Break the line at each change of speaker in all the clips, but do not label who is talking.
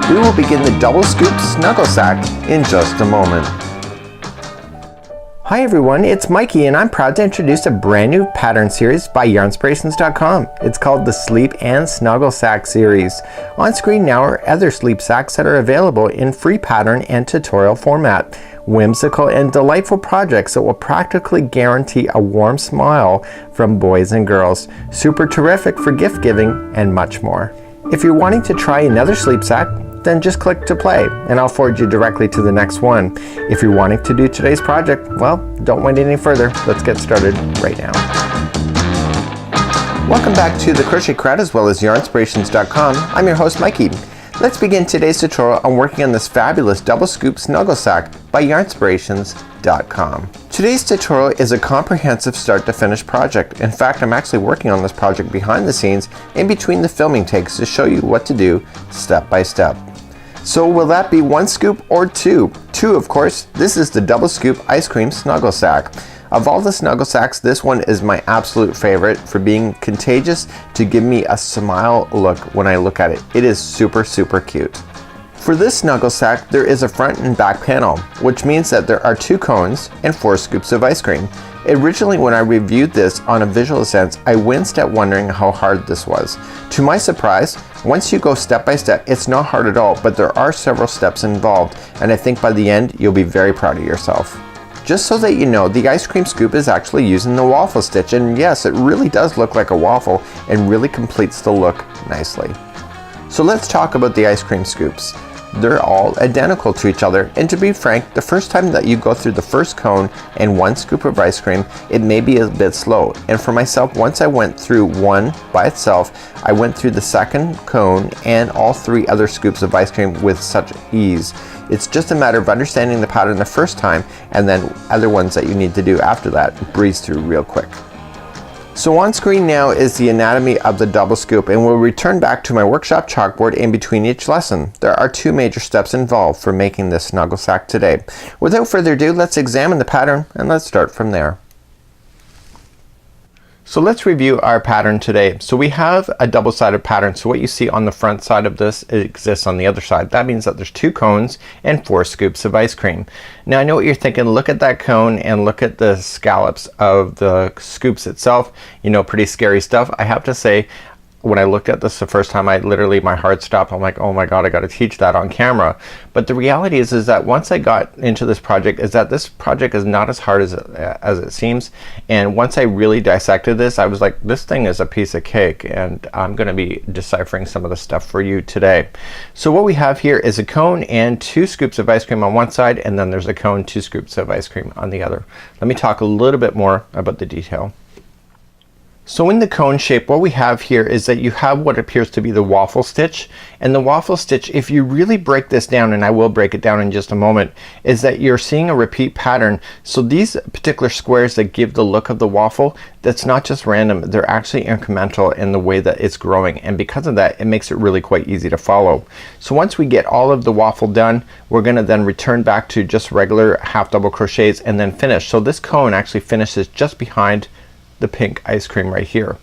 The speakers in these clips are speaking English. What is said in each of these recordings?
We will begin the Double Scoop Snuggle Sack in just a moment. Hi everyone, it's Mikey and I'm proud to introduce a brand new pattern series by yarnspirations.com. It's called the Sleep and Snuggle Sack series. On screen now are other sleep sacks that are available in free pattern and tutorial format. Whimsical and delightful projects that will practically guarantee a warm smile from boys and girls. Super terrific for gift giving and much more. If you're wanting to try another sleep sack, then just click to play and I'll forward you directly to the next one. If you're wanting to do today's project, well, don't wait any further. Let's get started right now. Welcome back to the Crochet Crowd as well as yarnspirations.com. I'm your host Mikey. Let's begin today's tutorial on working on this fabulous Double Scoop Snuggle Sack by yarnspirations.com. Today's tutorial is a comprehensive start to finish project. In fact, I'm actually working on this project behind the scenes in between the filming takes to show you what to do step by step. So will that be one scoop or two? Two, of course. This is the Double Scoop Ice Cream Snuggle Sack. Of all the snuggle sacks, this one is my absolute favorite for being contagious to give me a smile look when I look at it. It is super cute. For this snuggle sack, there is a front and back panel, which means that there are 2 cones and 4 scoops of ice cream. Originally, when I reviewed this on a visual sense, I winced at wondering how hard this was. To my surprise, once you go step by step, it's not hard at all, but there are several steps involved, and I think by the end, you'll be very proud of yourself. Just so that you know, the ice cream scoop is actually using the waffle stitch, and yes, it really does look like a waffle and really completes the look nicely. So let's talk about the ice cream scoops. They're all identical to each other, and to be frank, the first time that you go through the first cone and 1 scoop of ice cream, it may be a bit slow. And for myself, once I went through one by itself, I went through the second cone and all 3 other scoops of ice cream with such ease. It's just a matter of understanding the pattern the first time and then other ones that you need to do after that, breeze through real quick. So on screen now is the anatomy of the double scoop, and we'll return back to my workshop chalkboard in between each lesson. There are 2 major steps involved for making this snuggle sack today. Without further ado, let's examine the pattern and let's start from there. So let's review our pattern today. So we have a double-sided pattern. So what you see on the front side of this, it exists on the other side. That means that there's 2 cones and 4 scoops of ice cream. Now I know what you're thinking. Look at that cone and look at the scallops of the scoops itself. You know, pretty scary stuff. I have to say, when I looked at this the first time, my heart stopped. I'm like, oh my god, I got to teach that on camera. But the reality is that once I got into this project, this project is not as hard as it seems. And once I really dissected this, I was like, this thing is a piece of cake, and I'm going to be deciphering some of the stuff for you today. So what we have here is a cone and 2 scoops of ice cream on one side, and then there's a cone, 2 scoops of ice cream on the other. Let me talk a little bit more about the detail. So in the cone shape, what we have here is that you have what appears to be the waffle stitch, and the waffle stitch, if you really break this down, and I will break it down in just a moment, is that you're seeing a repeat pattern. So these particular squares that give the look of the waffle, that's not just random, they're actually incremental in the way that it's growing, and because of that, it makes it really quite easy to follow. So once we get all of the waffle done, we're going to then return back to just regular half double crochets and then finish. So this cone actually finishes just behind the pink ice cream right here.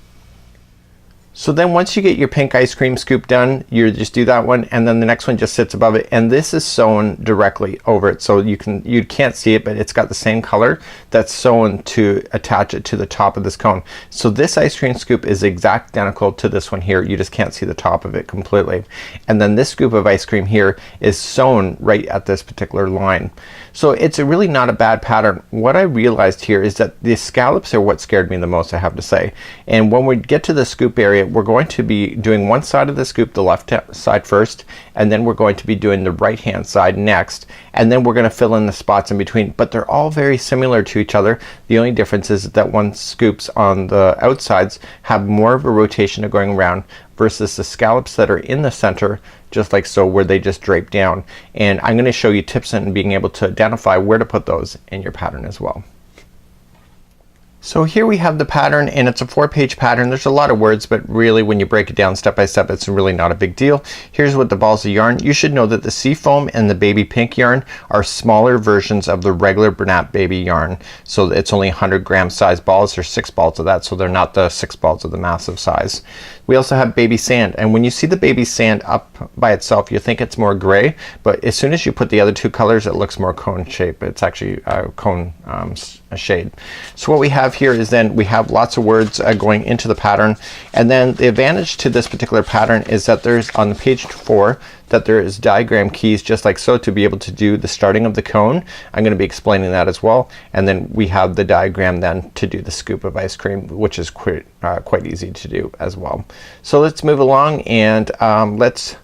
So then once you get your pink ice cream scoop done, you just do that one, and then the next one just sits above it, and this is sewn directly over it. So you can't see it, but it's got the same color that's sewn to attach it to the top of this cone. So this ice cream scoop is exact identical to this one here. You just can't see the top of it completely. And then this scoop of ice cream here is sewn right at this particular line. So it's really not a bad pattern. What I realized here is that the scallops are what scared me the most, I have to say. And when we get to the scoop area, we're going to be doing one side of the scoop, the left side first, and then we're going to be doing the right hand side next, and then we're going to fill in the spots in between. But they're all very similar to each other. The only difference is that one scoops on the outsides have more of a rotation of going around versus the scallops that are in the center, just like so, where they just drape down. And I'm going to show you tips in being able to identify where to put those in your pattern as well. So here we have the pattern, and it's a 4-page pattern. There's a lot of words, but really when you break it down step by step, it's really not a big deal. Here's what the balls of yarn. You should know that the Seafoam and the baby pink yarn are smaller versions of the regular Bernat baby yarn. So it's only 100-gram size balls. There's 6 balls of that, so they're not the 6 balls of the massive size. We also have baby sand, and when you see the baby sand up by itself, you think it's more gray, but as soon as you put the other two colors, it looks more cone shape. It's actually a cone shade. So what we have here is then we have lots of words going into the pattern, and then the advantage to this particular pattern is that there's on the page 4 that there is diagram keys just like so to be able to do the starting of the cone. I'm going to be explaining that as well, and then we have the diagram then to do the scoop of ice cream, which is quite easy to do as well. So let's move along and let's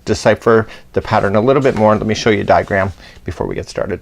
decipher the pattern a little bit more. Let me show you a diagram before we get started.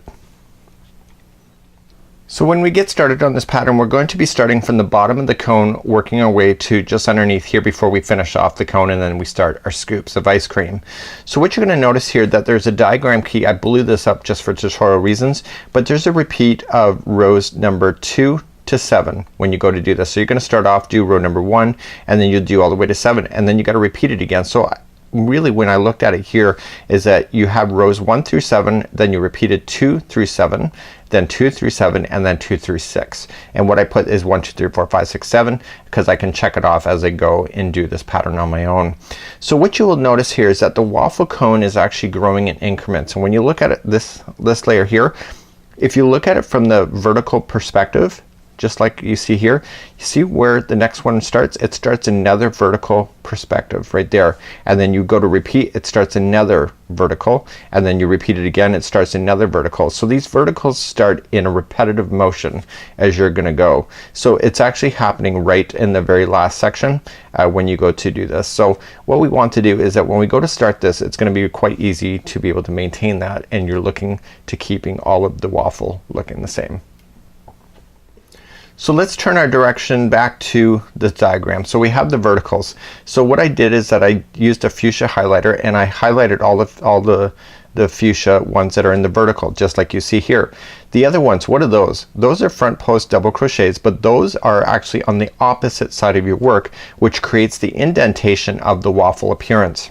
So when we get started on this pattern, we're going to be starting from the bottom of the cone, working our way to just underneath here before we finish off the cone, and then we start our scoops of ice cream. So what you're going to notice here that there's a diagram key. I blew this up just for tutorial reasons, but there's a repeat of rows number 2 to 7 when you go to do this. So you're going to start off, do row number 1, and then you'll do all the way to 7, and then you got to repeat it again. So really when I looked at it here is that you have rows 1 through 7, then you repeated 2 through 7, then 2 through 7, and then 2 through 6. And what I put is 1 2 3 4 5 6 7 because I can check it off as I go and do this pattern on my own. So what you will notice here is that the waffle cone is actually growing in increments, and when you look at it, this layer here, if you look at it from the vertical perspective, just like you see here, you see where the next one starts? It starts another vertical perspective right there, and then you go to repeat, it starts another vertical, and then you repeat it again, it starts another vertical. So these verticals start in a repetitive motion as you're gonna go. So it's actually happening right in the very last section when you go to do this. So what we want to do is that when we go to start this, it's gonna be quite easy to be able to maintain that, and you're looking to keeping all of the waffle looking the same. So let's turn our direction back to the diagram. So we have the verticals. So what I did is that I used a fuchsia highlighter, and I highlighted all the fuchsia ones that are in the vertical, just like you see here. The other ones, what are those? Those are front post double crochets, but those are actually on the opposite side of your work, which creates the indentation of the waffle appearance.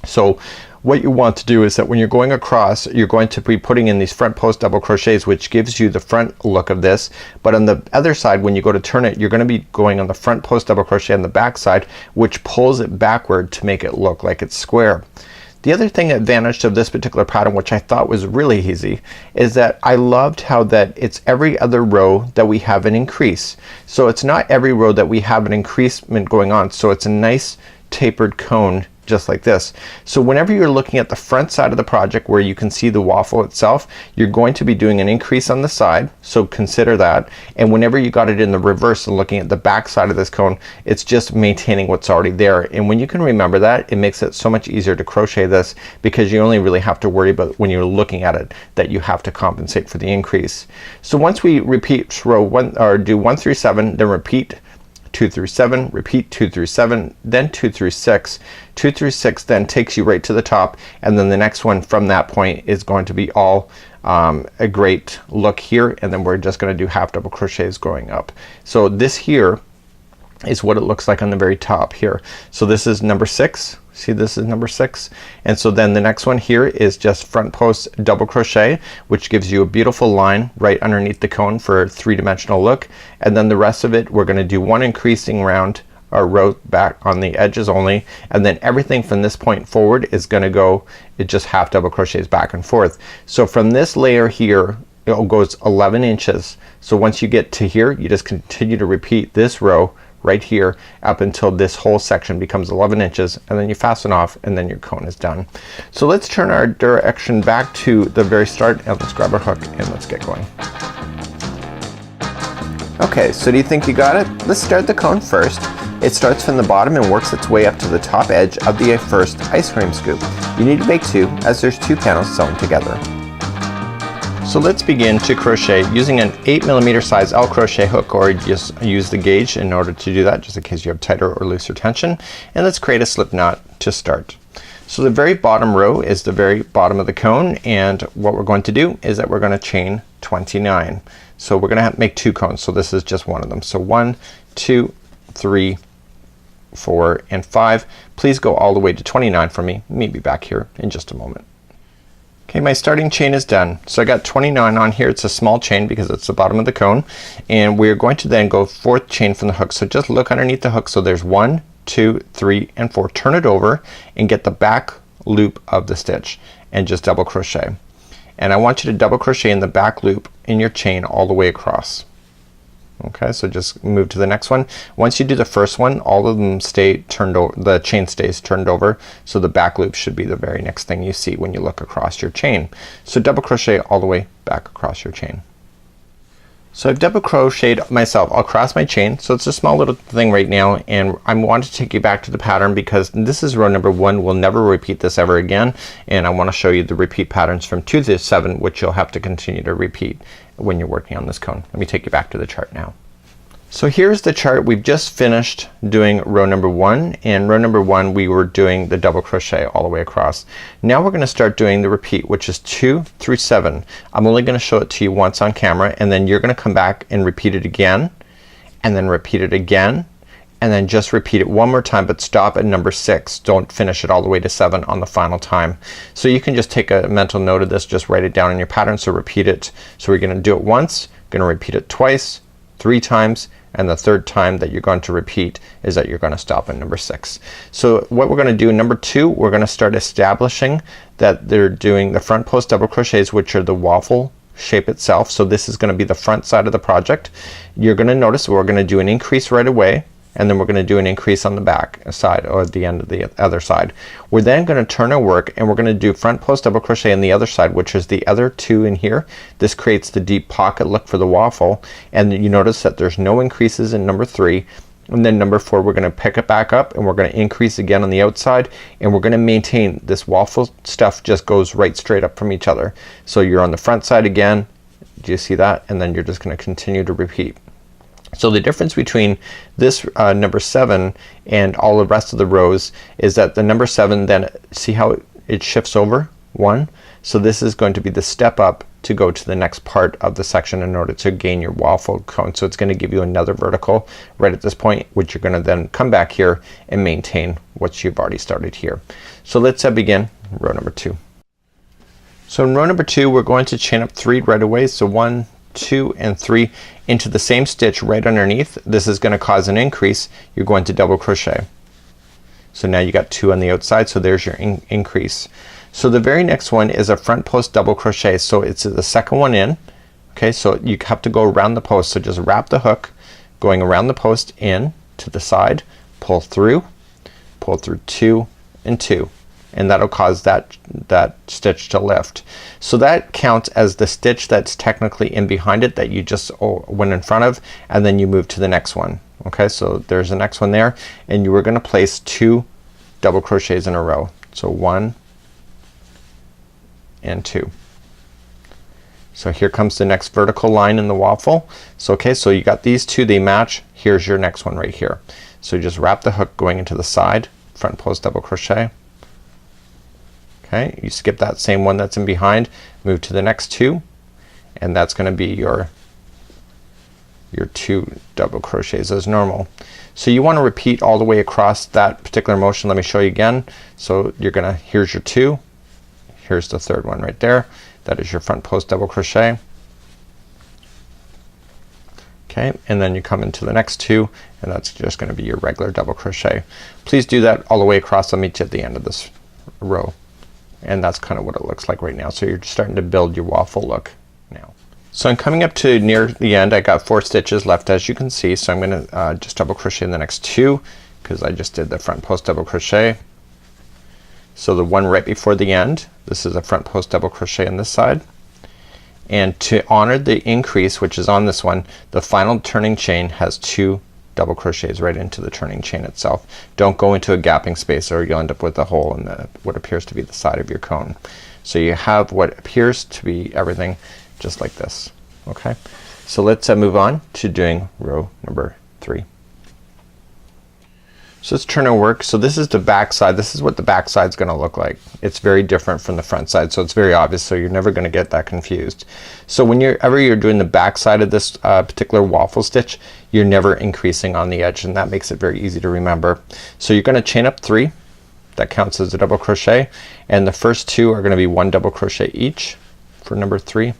So what you want to do is that when you're going across, you're going to be putting in these front post double crochets, which gives you the front look of this, but on the other side when you go to turn it, you're going to be going on the front post double crochet on the back side, which pulls it backward to make it look like it's square. The other thing advantage of this particular pattern, which I thought was really easy, is that I loved how that it's every other row that we have an increase. So it's not every row that we have an increasement going on, so it's a nice tapered cone just like this. So whenever you're looking at the front side of the project where you can see the waffle itself, you're going to be doing an increase on the side, so consider that. And whenever you got it in the reverse and looking at the back side of this cone, it's just maintaining what's already there. And when you can remember that, it makes it so much easier to crochet this, because you only really have to worry about when you're looking at it that you have to compensate for the increase. So once we repeat row 1 or do 1 through 7, then repeat 2 through 7, repeat 2 through 7, then 2 through 6. 2 through 6 then takes you right to the top, and then the next one from that point is going to be all a great look here, and then we're just going to do half double crochets going up. So this here is what it looks like on the very top here. So this is number 6. See, this is number 6, and so then the next one here is just front post double crochet, which gives you a beautiful line right underneath the cone for a 3-dimensional look. And then the rest of it, we're going to do one increasing round or row back on the edges only, and then everything from this point forward is going to go, it just half double crochets back and forth. So from this layer here, it goes 11 inches. So once you get to here, you just continue to repeat this row right here up until this whole section becomes 11 inches, and then you fasten off, and then your cone is done. So let's turn our direction back to the very start, and let's grab our hook and let's get going. Okay, so do you think you got it? Let's start the cone first. It starts from the bottom and works its way up to the top edge of the first ice cream scoop. You need to make 2, as there's 2 panels sewn together. So let's begin to crochet using an 8mm size L crochet hook, or just use the gauge in order to do that, just in case you have tighter or looser tension. And let's create a slip knot to start. So the very bottom row is the very bottom of the cone, and what we're going to do is that we're going to chain 29. So we're gonna make 2 cones. So this is just one of them. So 1, 2, 3, 4, and 5. Please go all the way to 29 for me. Meet me back here in just a moment. Okay, my starting chain is done. So I got 29 on here. It's a small chain because it's the bottom of the cone, and we're going to then go 4th chain from the hook. So just look underneath the hook. So there's 1, 2, 3, and 4. Turn it over and get the back loop of the stitch and just double crochet. And I want you to double crochet in the back loop in your chain all the way across. Okay, so just move to the next one. Once you do the first one, all of them stay turned over, the chain stays turned over, so the back loop should be the very next thing you see when you look across your chain. So double crochet all the way back across your chain. So I've double crocheted myself across my chain, so it's a small little thing right now, and I want to take you back to the pattern because this is row number 1. We'll never repeat this ever again, and I want to show you the repeat patterns from 2 to 7, which you'll have to continue to repeat when you're working on this cone. Let me take you back to the chart now. So here's the chart. We've just finished doing row number 1, and row number 1 we were doing the double crochet all the way across. Now we're gonna start doing the repeat, which is 2 through 7. I'm only gonna show it to you once on camera, and then you're gonna come back and repeat it again, and then repeat it again, and then just repeat it one more time, but stop at number 6. Don't finish it all the way to 7 on the final time. So you can just take a mental note of this, just write it down in your pattern. So repeat it. So we're gonna do it once, gonna repeat it twice, 3 times, and the 3rd time that you're going to repeat is that you're gonna stop at number 6. So what we're gonna do in number 2, we're gonna start establishing that they're doing the front post double crochets, which are the waffle shape itself. So this is gonna be the front side of the project. You're gonna notice we're gonna do an increase right away, and then we're gonna do an increase on the back side or at the end of the other side. We're then gonna turn our work and we're gonna do front post double crochet on the other side, which is the other 2 in here. This creates the deep pocket look for the waffle, and you notice that there's no increases in number 3. And then number 4 we're gonna pick it back up and we're gonna increase again on the outside, and we're gonna maintain this waffle stuff just goes right straight up from each other. So you're on the front side again, do you see that? And then you're just gonna continue to repeat. So the difference between this number 7 and all the rest of the rows is that the number 7, then see how it shifts over 1. So this is going to be the step up to go to the next part of the section in order to gain your waffle cone. So it's gonna give you another vertical right at this point, which you're gonna then come back here and maintain what you've already started here. So let's begin row number 2. So in row number 2 we're going to chain up 3 right away. So 1, 2, and 3 into the same stitch right underneath. This is gonna cause an increase. You're going to double crochet. So now you got 2 on the outside, so there's your increase. So the very next one is a front post double crochet. So it's the second one in. Okay, so you have to go around the post. So just wrap the hook going around the post in to the side, pull through 2 and 2, and that'll cause that stitch to lift. So that counts as the stitch that's technically in behind it that you just went in front of, and then you move to the next one. Okay, so there's the next one there, and you were gonna place 2 double crochets in a row. So 1 and 2. So here comes the next vertical line in the waffle. So okay, so you got these 2, they match. Here's your next one right here. So just wrap the hook going into the side, front post double crochet. Okay, you skip that same one that's in behind, move to the next 2, and that's gonna be your 2 double crochets as normal. So you want to repeat all the way across that particular motion. Let me show you again. So you're gonna, here's your 2, here's the 3rd one right there. That is your front post double crochet. Okay, and then you come into the next 2, and that's just gonna be your regular double crochet. Please do that all the way across. I'll meet you at the end of this row. And that's kind of what it looks like right now. So you're starting to build your waffle look now. So I'm coming up to near the end. I got 4 stitches left, as you can see. So I'm gonna just double crochet in the next 2 because I just did the front post double crochet. So the one right before the end, this is a front post double crochet on this side. And to honor the increase, which is on this one, the final turning chain has 2 double crochets right into the turning chain itself. Don't go into a gapping space or you'll end up with a hole in what appears to be the side of your cone. So you have what appears to be everything just like this. Okay, so let's move on to doing row number 3. So let's turn our work. So this is the back side. This is what the back side's gonna look like. It's very different from the front side, so it's very obvious, so you're never gonna get that confused. So whenever you're doing the back side of this particular waffle stitch, you're never increasing on the edge, and that makes it very easy to remember. So you're gonna chain up 3. That counts as a double crochet, and the first 2 are gonna be 1 double crochet each for number 3.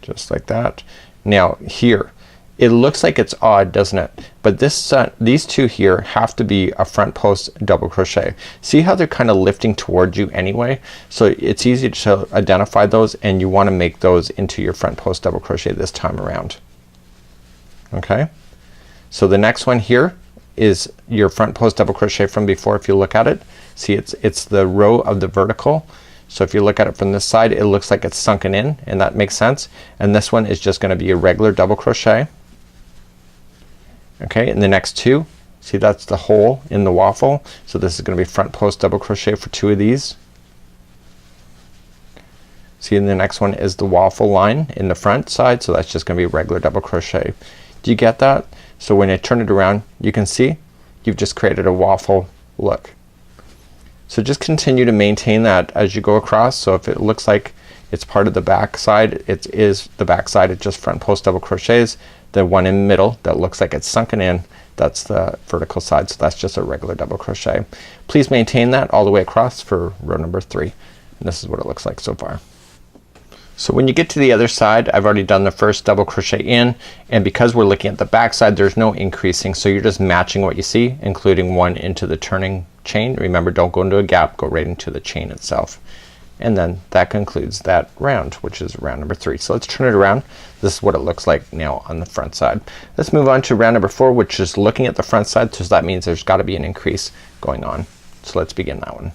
Just like that. Now here, it looks like it's odd, doesn't it? But this these 2 here have to be a front post double crochet. See how they're kind of lifting towards you anyway? So it's easy to identify those, and you want to make those into your front post double crochet this time around. Okay? So the next one here is your front post double crochet from before. If you look at it, see it's the row of the vertical. So if you look at it from this side, it looks like it's sunken in, and that makes sense. And this one is just gonna be a regular double crochet. Okay, and the next 2, see that's the hole in the waffle. So this is gonna be front post double crochet for 2 of these. See, and the next one is the waffle line in the front side, so that's just gonna be a regular double crochet. Do you get that? So when I turn it around, you can see you've just created a waffle look. So just continue to maintain that as you go across. So if it looks like it's part of the back side, it is the back side. It's just front post double crochets. The one in the middle that looks like it's sunken in, that's the vertical side, so that's just a regular double crochet. Please maintain that all the way across for row number 3, and this is what it looks like so far. So when you get to the other side, I've already done the first double crochet in, and because we're looking at the back side, there's no increasing, so you're just matching what you see, including 1 into the turning chain. Remember, don't go into a gap, go right into the chain itself. And then that concludes that round, which is round number 3. So let's turn it around. This is what it looks like now on the front side. Let's move on to round number 4, which is looking at the front side, so that means there's got to be an increase going on. So let's begin that one.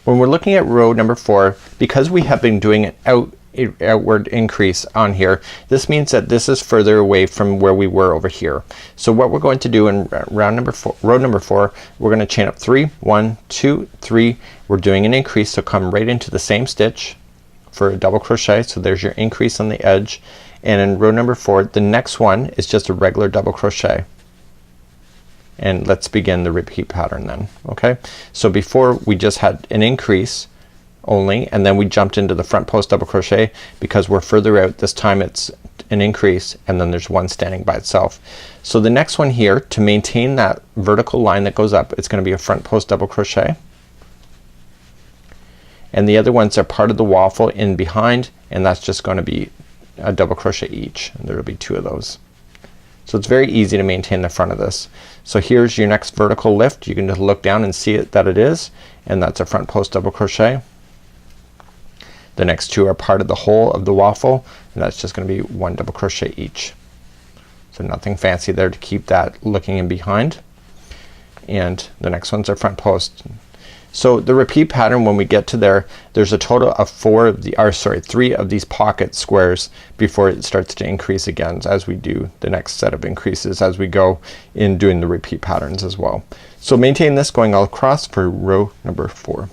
When we're looking at row number 4, because we have been doing an outward increase on here, this means that this is further away from where we were over here. So what we're going to do in row number 4, we're going to chain up 3, 1, 2, 3. We're doing an increase, so come right into the same stitch for a double crochet. So there's your increase on the edge, and in row number 4, the next one is just a regular double crochet. And let's begin the repeat pattern then. Okay, so before we just had an increase only, and then we jumped into the front post double crochet. Because we're further out this time, it's an increase, and then there's 1 standing by itself. So the next one here, to maintain that vertical line that goes up, it's gonna be a front post double crochet, and the other ones are part of the waffle in behind, and that's just going to be a double crochet each, and there'll be 2 of those. So it's very easy to maintain the front of this. So here's your next vertical lift. You can just look down and see it, that it is, and that's a front post double crochet. The next 2 are part of the whole of the waffle, and that's just gonna be 1 double crochet each. So nothing fancy there to keep that looking in behind. And the next ones are front post. So the repeat pattern, when we get to there, there's a total of 3 of these pocket squares before it starts to increase again, as we do the next set of increases as we go in doing the repeat patterns as well. So maintain this going all across for row number 4.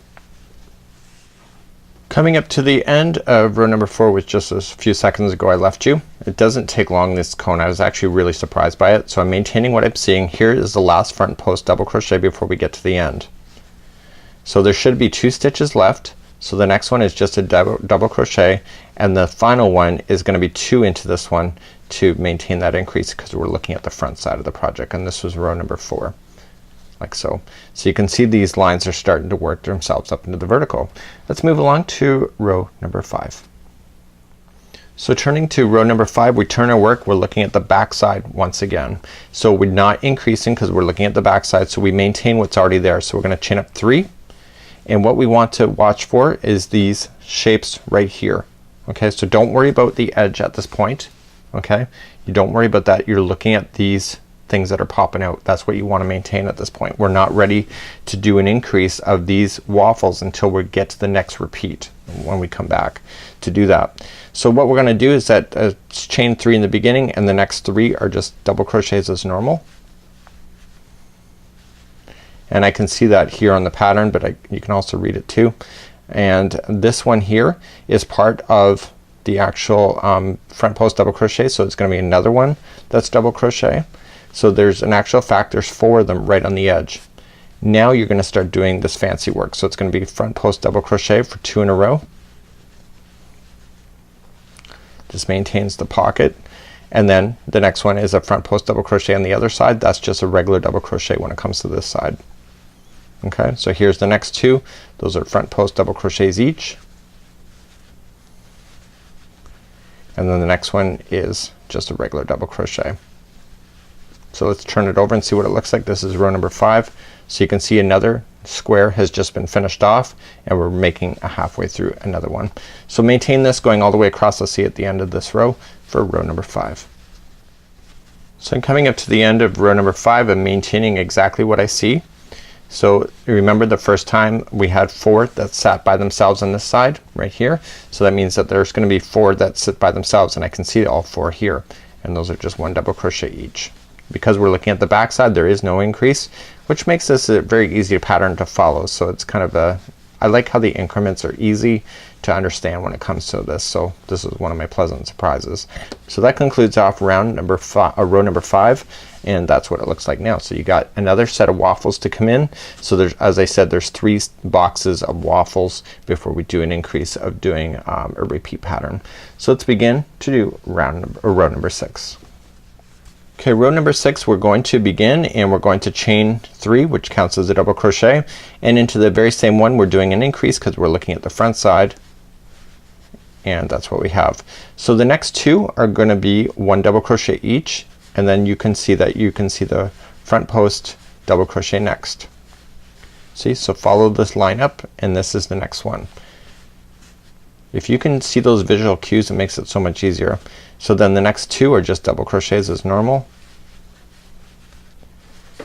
Coming up to the end of row number 4, which just a few seconds ago I left you. It doesn't take long, this cone. I was actually really surprised by it. So I'm maintaining what I'm seeing. Here is the last front post double crochet before we get to the end. So there should be 2 stitches left. So the next one is just a double crochet, and the final one is gonna be 2 into this one to maintain that increase, because we're looking at the front side of the project, and this was row number 4. Like so. So you can see these lines are starting to work themselves up into the vertical. Let's move along to row number 5. So turning to row number 5, we turn our work, we're looking at the back side once again. So we're not increasing because we're looking at the back side, so we maintain what's already there. So we're gonna chain up 3, and what we want to watch for is these shapes right here. Okay, so don't worry about the edge at this point. Okay, you don't worry about that. You're looking at these things that are popping out. That's what you want to maintain at this point. We're not ready to do an increase of these waffles until we get to the next repeat when we come back to do that. So what we're gonna do is that chain 3 in the beginning, and the next 3 are just double crochets as normal. And I can see that here on the pattern, but you can also read it too. And this one here is part of the actual front post double crochet, so it's gonna be another one that's double crochet. So there's an actual fact there's 4 of them right on the edge. Now you're gonna start doing this fancy work. So it's gonna be front post double crochet for 2 in a row. Just maintains the pocket, and then the next one is a front post double crochet on the other side. That's just a regular double crochet when it comes to this side. Okay, so here's the next 2. Those are front post double crochets each, and then the next one is just a regular double crochet. So let's turn it over and see what it looks like. This is row number 5. So you can see another square has just been finished off, and we're making a halfway through another one. So maintain this going all the way across. Let's see at the end of this row for row number 5. So I'm coming up to the end of row number 5 and maintaining exactly what I see. So remember the first time we had 4 that sat by themselves on this side right here. So that means that there's gonna be 4 that sit by themselves, and I can see all 4 here, and those are just 1 double crochet each. Because we're looking at the back side, there is no increase, which makes this a very easy pattern to follow. So it's kind of a, I like how the increments are easy to understand when it comes to this. So this is one of my pleasant surprises. So that concludes off round number 5, row number 5, and that's what it looks like now. So you got another set of waffles to come in. So there's, as I said, there's 3 boxes of waffles before we do an increase of doing a repeat pattern. So let's begin to do row number 6. Okay, row number 6 we're going to begin, and we're going to chain 3, which counts as a double crochet, and into the very same one we're doing an increase because we're looking at the front side, and that's what we have. So the next 2 are gonna be 1 double crochet each, and then you can see the front post double crochet next. See, so follow this line up, and this is the next one. If you can see those visual cues, it makes it so much easier. So then the next 2 are just double crochets as normal,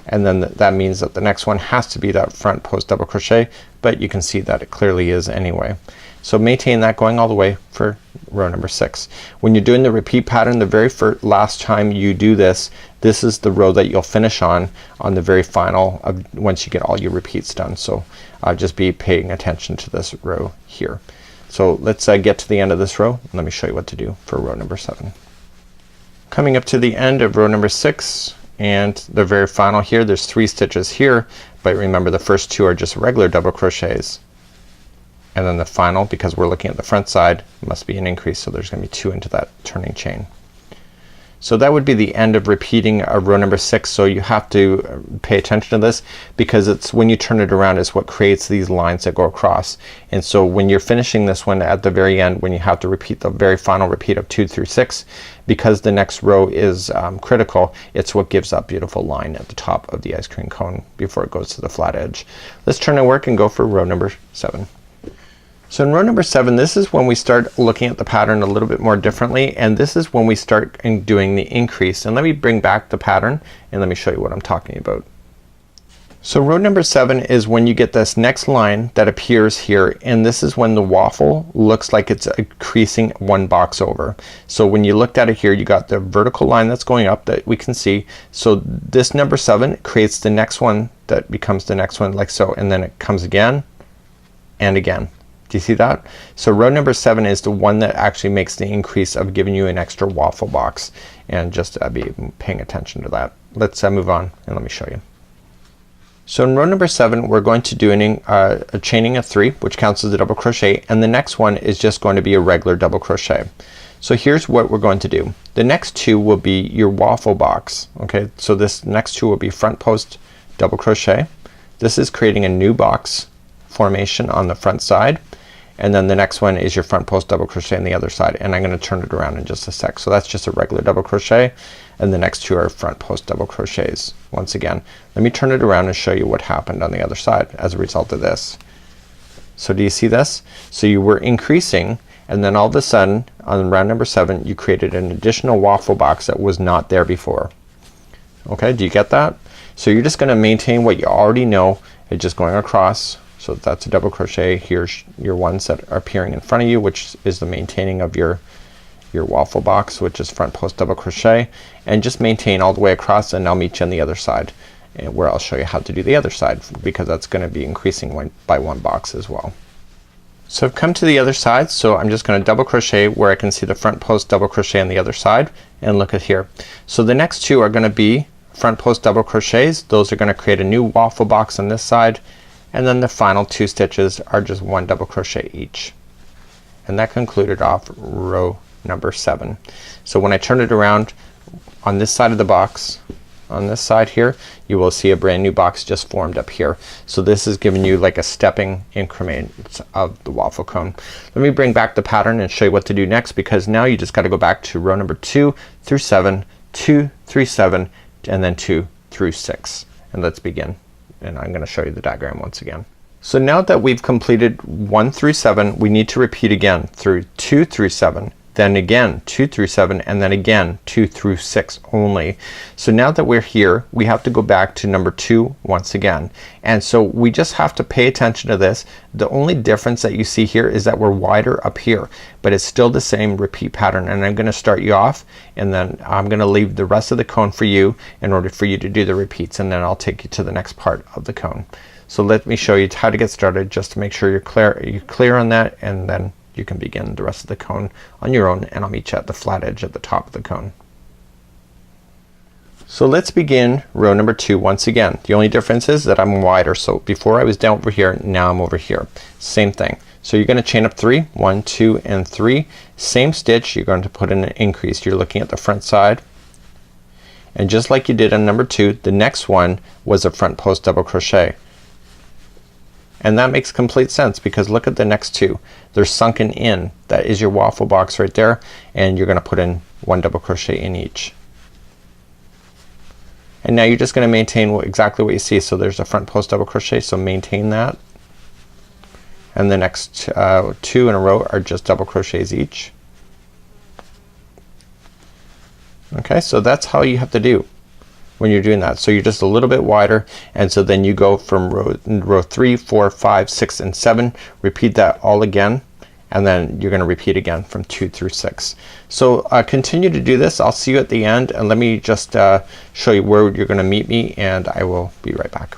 and then that means that the next one has to be that front post double crochet, but you can see that it clearly is anyway. So maintain that going all the way for row number 6. When you're doing the repeat pattern, the very last time you do this, this is the row that you'll finish on the very final of once you get all your repeats done. So just be paying attention to this row here. So let's get to the end of this row, and let me show you what to do for row number 7. Coming up to the end of row number 6 and the very final here, there's 3 stitches here, but remember the first 2 are just regular double crochets, and then the final, because we're looking at the front side, must be an increase, so there's gonna be 2 into that turning chain. So that would be the end of repeating row number 6. So you have to pay attention to this, because it's when you turn it around is what creates these lines that go across. And so when you're finishing this one at the very end, when you have to repeat the very final repeat of 2 through 6, because the next row is critical, it's what gives that beautiful line at the top of the ice cream cone before it goes to the flat edge. Let's turn our work and go for row number 7. So in row number 7, this is when we start looking at the pattern a little bit more differently, and this is when we start doing the increase. And let me bring back the pattern and let me show you what I'm talking about. So row number 7 is when you get this next line that appears here, and this is when the waffle looks like it's increasing 1 box over. So when you looked at it here, you got the vertical line that's going up that we can see. So this number 7 creates the next one that becomes the next one, like so, and then it comes again and again. Do you see that? So row number 7 is the one that actually makes the increase of giving you an extra waffle box, and just be paying attention to that. Let's move on and let me show you. So in row number 7 we're going to do a chaining of 3, which counts as a double crochet, and the next one is just going to be a regular double crochet. So here's what we're going to do. The next 2 will be your waffle box. Okay, so this next 2 will be front post double crochet. This is creating a new box formation on the front side, and then the next one is your front post double crochet on the other side, and I'm gonna turn it around in just a sec. So that's just a regular double crochet, and the next 2 are front post double crochets. Once again, let me turn it around and show you what happened on the other side as a result of this. So do you see this? So you were increasing, and then all of a sudden on round number 7 you created an additional waffle box that was not there before. Okay, do you get that? So you're just gonna maintain what you already know. It's just going across. So that's a double crochet. Here's your ones that are appearing in front of you, which is the maintaining of your waffle box, which is front post double crochet, and just maintain all the way across, and I'll meet you on the other side, and where I'll show you how to do the other side, because that's gonna be increasing by 1 box as well. So I've come to the other side, so I'm just gonna double crochet where I can see the front post, double crochet on the other side, and look at here. So the next two are gonna be front post double crochets. Those are gonna create a new waffle box on this side, and then the final two stitches are just one double crochet each. And that concluded off row number 7. So when I turn it around on this side of the box, on this side here, you will see a brand new box just formed up here. So this is giving you like a stepping increment of the waffle cone. Let me bring back the pattern and show you what to do next, because now you just gotta go back to row number 2 through 7, 2 through 7, and then 2 through 6. And let's begin. And I'm gonna show you the diagram once again. So now that we've completed 1 through 7, we need to repeat again through 2 through 7, then again 2 through 7, and then again 2 through 6 only. So now that we're here, we have to go back to number 2 once again. And so we just have to pay attention to this. The only difference that you see here is that we're wider up here, but it's still the same repeat pattern. And I'm gonna start you off, and then I'm gonna leave the rest of the cone for you in order for you to do the repeats, and then I'll take you to the next part of the cone. So let me show you how to get started, just to make sure you're clear on that, and then you can begin the rest of the cone on your own, and I'll meet you at the flat edge at the top of the cone. So let's begin row number 2 once again. The only difference is that I'm wider. So before I was down over here, now I'm over here. Same thing. So you're gonna chain up 3, 1, 2, and 3. Same stitch, you're going to put in an increase. You're looking at the front side. And just like you did on number 2, the next one was a front post double crochet. And that makes complete sense, because look at the next two. They're sunken in. That is your waffle box right there, and you're gonna put in one double crochet in each. And now you're just gonna maintain exactly what you see. So there's a front post double crochet, so maintain that. And the next 2 in a row are just double crochets each. Okay, so that's how you have to do when you're doing that. So you're just a little bit wider, and so then you go from row 3, 4, 5, 6, and 7. Repeat that all again, and then you're gonna repeat again from 2 through 6. So continue to do this. I'll see you at the end, and let me just show you where you're gonna meet me, and I will be right back.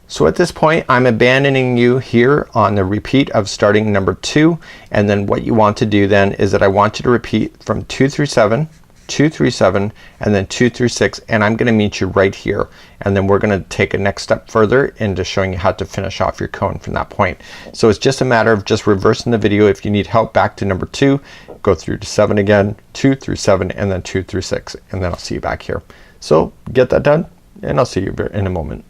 So at this point I'm abandoning you here on the repeat of starting number 2, and then what you want to do then is that I want you to repeat from 2 through 7, 2 through 7, and then 2 through 6, and I'm gonna meet you right here, and then we're gonna take a next step further into showing you how to finish off your cone from that point. So it's just a matter of just reversing the video. If you need help back to number 2, go through to 7 again, 2 through 7, and then 2 through 6, and then I'll see you back here. So get that done, and I'll see you in a moment.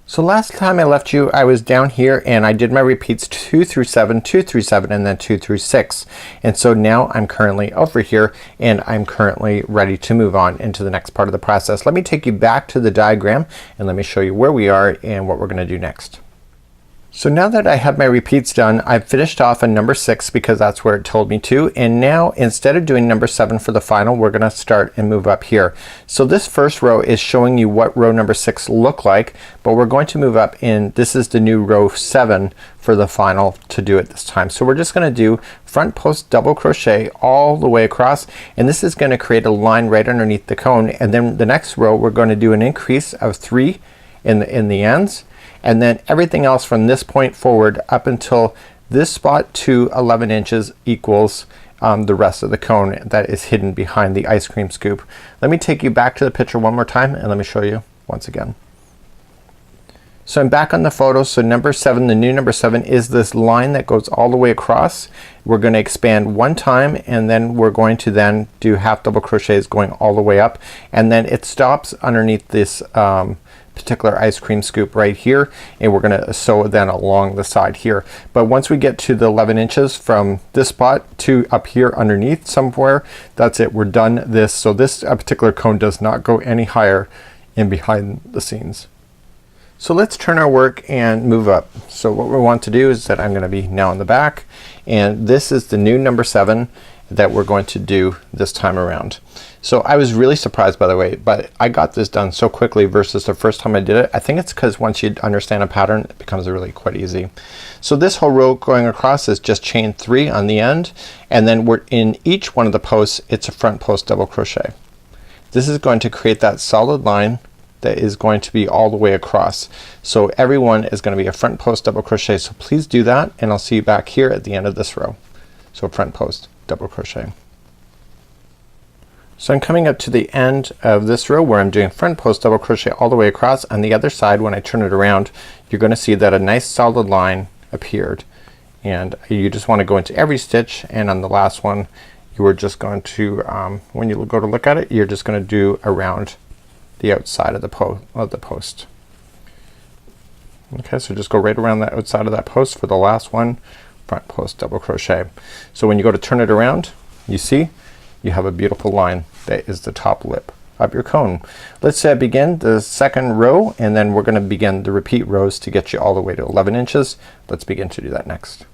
So last time I left you, I was down here and I did my repeats 2 through 7, 2 through 7, and then 2 through 6. And so now I'm currently over here, and I'm currently ready to move on into the next part of the process. Let me take you back to the diagram, and let me show you where we are and what we're gonna do next. So now that I have my repeats done, I've finished off on number 6 because that's where it told me to, and now instead of doing number 7 for the final, we're gonna start and move up here. So this first row is showing you what row number 6 looked like, but we're going to move up in, this is the new row 7 for the final to do it this time. So we're just gonna do front post double crochet all the way across, and this is gonna create a line right underneath the cone, and then the next row we're going to do an increase of 3 in the ends, and then everything else from this point forward up until this spot to 11 inches equals the rest of the cone that is hidden behind the ice cream scoop. Let me take you back to the picture one more time, and let me show you once again. So I'm back on the photo. So number 7, the new number 7 is this line that goes all the way across. We're going to expand one time, and then we're going to then do half double crochets going all the way up, and then it stops underneath this particular ice cream scoop right here, and we're gonna sew then along the side here. But once we get to the 11 inches from this spot to up here underneath somewhere, that's it, we're done this. So this particular cone does not go any higher in behind the scenes. So let's turn our work and move up. So what we want to do is that I'm gonna be now in the back, and this is the new number 7 that we're going to do this time around. So I was really surprised, by the way, but I got this done so quickly versus the first time I did it. I think it's because once you understand a pattern, it becomes really quite easy. So this whole row going across is just chain 3 on the end, and then we're in each one of the posts, it's a front post double crochet. This is going to create that solid line that is going to be all the way across. So every one is going to be a front post double crochet. So please do that, and I'll see you back here at the end of this row. So front post double crochet. So I'm coming up to the end of this row where I'm doing front post double crochet all the way across. On the other side, when I turn it around, you're gonna see that a nice solid line appeared, and you just want to go into every stitch, and on the last one you are just going to when you go to look at it, you're just gonna do around the outside of the post. Okay, so just go right around the outside of that post for the last one, front post double crochet. So when you go to turn it around, you see you have a beautiful line that is the top lip of your cone. Let's begin the second row, and then we're gonna begin the repeat rows to get you all the way to 11 inches. Let's begin to do that next.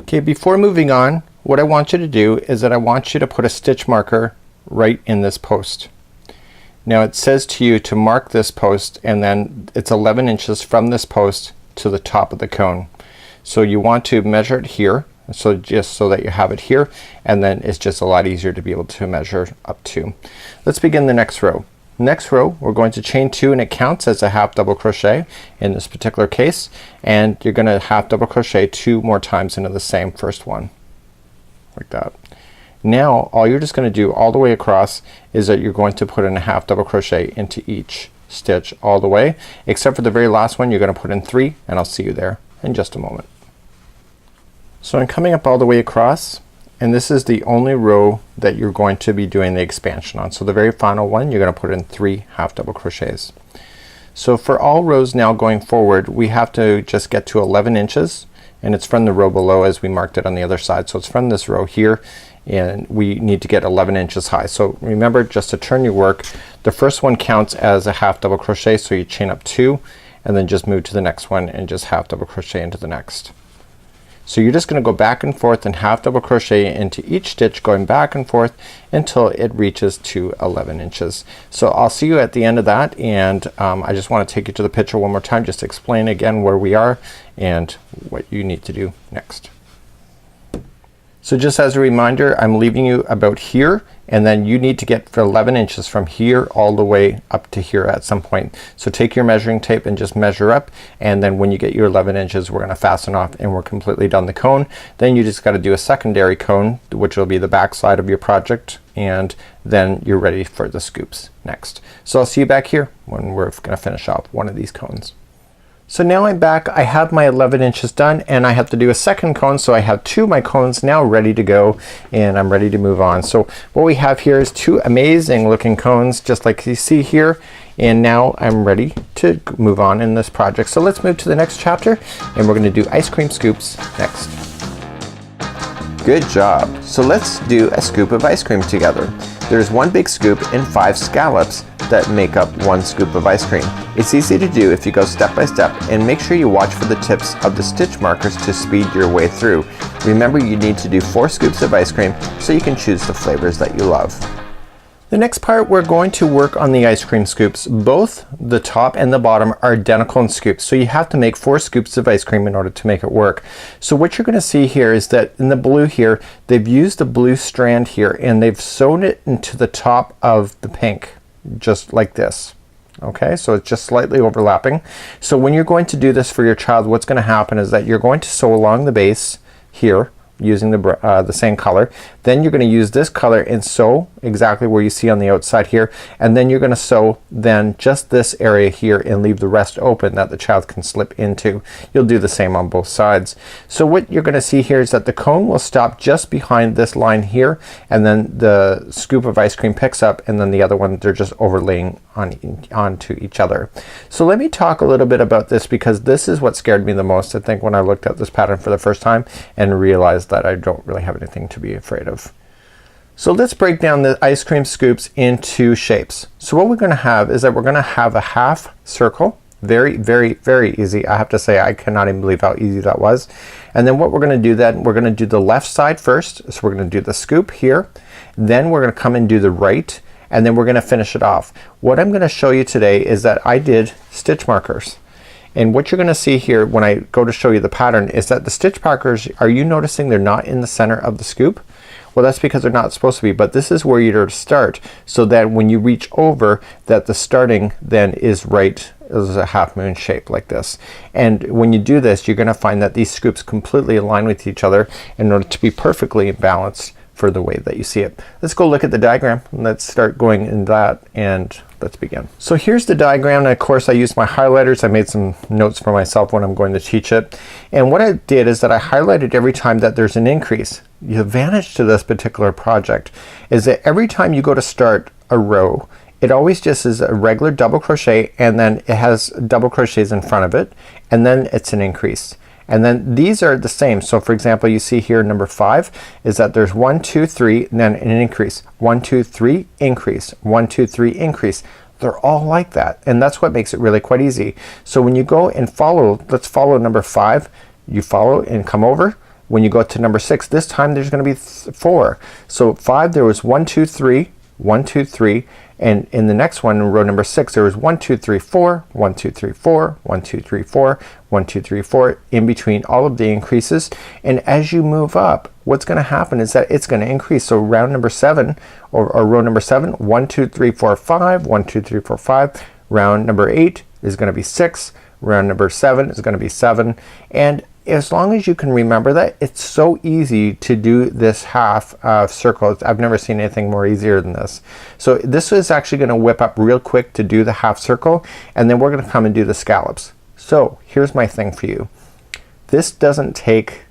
Okay, before moving on, what I want you to do is that I want you to put a stitch marker right in this post. Now it says to you to mark this post, and then it's 11 inches from this post to the top of the cone. So you want to measure it here, so just so that you have it here, and then it's just a lot easier to be able to measure up to. Let's begin the next row. Next row we're going to chain 2, and it counts as a half double crochet in this particular case, and you're gonna half double crochet 2 more times into the same first one like that. Now all you're just gonna do all the way across is that you're going to put in a half double crochet into each stitch all the way, except for the very last one you're gonna put in 3, and I'll see you there in just a moment. So I'm coming up all the way across, and this is the only row that you're going to be doing the expansion on. So the very final one you're gonna put in 3 half double crochets. So for all rows now going forward, we have to just get to 11 inches, and it's from the row below as we marked it on the other side. So it's from this row here, and we need to get 11 inches high. So remember, just to turn your work, the first one counts as a half double crochet, so you chain up 2 and then just move to the next one and just half double crochet into the next. So you're just gonna go back and forth and half double crochet into each stitch, going back and forth until it reaches to 11 inches. So I'll see you at the end of that, and I just want to take you to the picture one more time just to explain again where we are and what you need to do next. So just as a reminder, I'm leaving you about here, and then you need to get for 11 inches from here all the way up to here at some point. So take your measuring tape and just measure up, and then when you get your 11 inches we're gonna fasten off, and we're completely done the cone. Then you just got to do a secondary cone, which will be the back side of your project, and then you're ready for the scoops next. So I'll see you back here when we're gonna finish off one of these cones. So now I'm back. I have my 11 inches done, and I have to do a second cone, so I have 2 of my cones now ready to go, and I'm ready to move on. So what we have here is 2 amazing looking cones just like you see here, and now I'm ready to move on in this project. So let's move to the next chapter, and we're gonna do ice cream scoops next. Good job. So let's do a scoop of ice cream together. There's 1 big scoop and 5 scallops that make up 1 scoop of ice cream. It's easy to do if you go step by step, and make sure you watch for the tips of the stitch markers to speed your way through. Remember, you need to do 4 scoops of ice cream so you can choose the flavors that you love. The next part we're going to work on the ice cream scoops. Both the top and the bottom are identical in scoops, so you have to make 4 scoops of ice cream in order to make it work. So what you're gonna see here is that in the blue here, they've used the blue strand here, and they've sewn it into the top of the pink, just like this. Okay, so it's just slightly overlapping. So when you're going to do this for your child, what's gonna happen is that you're going to sew along the base here using the same color. Then you're gonna use this color and sew exactly where you see on the outside here, and then you're gonna sew then just this area here and leave the rest open that the child can slip into. You'll do the same on both sides. So what you're gonna see here is that the cone will stop just behind this line here, and then the scoop of ice cream picks up, and then the other one they're just overlaying onto each other. So let me talk a little bit about this, because this is what scared me the most, I think, when I looked at this pattern for the first time and realized that I don't really have anything to be afraid of. So let's break down the ice cream scoops into shapes. So what we're gonna have is that we're gonna have a half circle. Very, very, very easy. I have to say, I cannot even believe how easy that was. And then what we're gonna do then, we're gonna do the left side first. So we're gonna do the scoop here. Then we're gonna come and do the right, and then we're gonna finish it off. What I'm gonna show you today is that I did stitch markers. And what you're gonna see here when I go to show you the pattern is that the stitch markers, are you noticing they're not in the center of the scoop? Well, that's because they're not supposed to be, but this is where you're to start, so that when you reach over, that the starting then is right as a half moon shape like this. And when you do this, you're gonna find that these scoops completely align with each other in order to be perfectly balanced for the way that you see it. Let's go look at the diagram and let's start going in that, and let's begin. So here's the diagram, and of course I used my highlighters. I made some notes for myself when I'm going to teach it. And what I did is that I highlighted every time that there's an increase. The advantage to this particular project is that every time you go to start a row, it always just is a regular double crochet, and then it has double crochets in front of it, and then it's an increase. And then these are the same. So for example, you see here number 5 is that there's 1, 2, 3, and then an increase. 1, 2, 3, increase. 1, 2, 3, increase. They're all like that, and that's what makes it really quite easy. So when you go and follow, let's follow number 5. You follow and come over. When you go to number 6, this time there's gonna be 4. So 5, there was 1, 2, 3, 1, 2, 3, and in the next one, in row number 6, there was 1, 2, 3, 4, 1, 2, 3, 4, 1, 2, 3, 4, 1, 2, 3, 4, in between all of the increases. And as you move up, what's gonna happen is that it's gonna increase. So round number 7, or row number 7, 1, 2, 3, 4, 5, 1, 2, 3, 4, 5. Round number 8 is gonna be 6. Round number 7 is gonna be 7. And as long as you can remember that, it's so easy to do this half circle. I've never seen anything more easier than this. So this is actually gonna whip up real quick to do the half circle, and then we're gonna come and do the scallops. So here's my thing for you. This doesn't take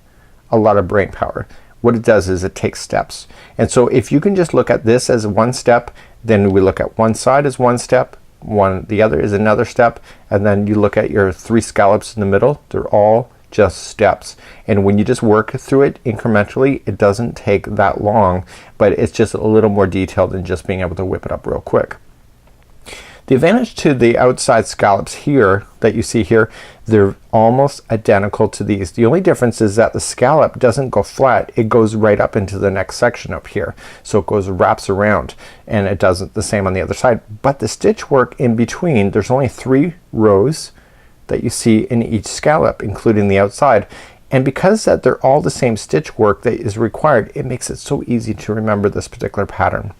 a lot of brain power. What it does is it takes steps. And so if you can just look at this as one step, then we look at one side as one step, the other is another step, and then you look at your 3 scallops in the middle. They're all just steps, and when you just work through it incrementally, it doesn't take that long, but it's just a little more detailed than just being able to whip it up real quick. The advantage to the outside scallops here that you see here, they're almost identical to these. The only difference is that the scallop doesn't go flat, it goes right up into the next section up here. So it wraps around, and it does the same on the other side. But the stitch work in between, there's only 3 rows that you see in each scallop, including the outside. And because that they're all the same stitch work that is required, it makes it so easy to remember this particular pattern.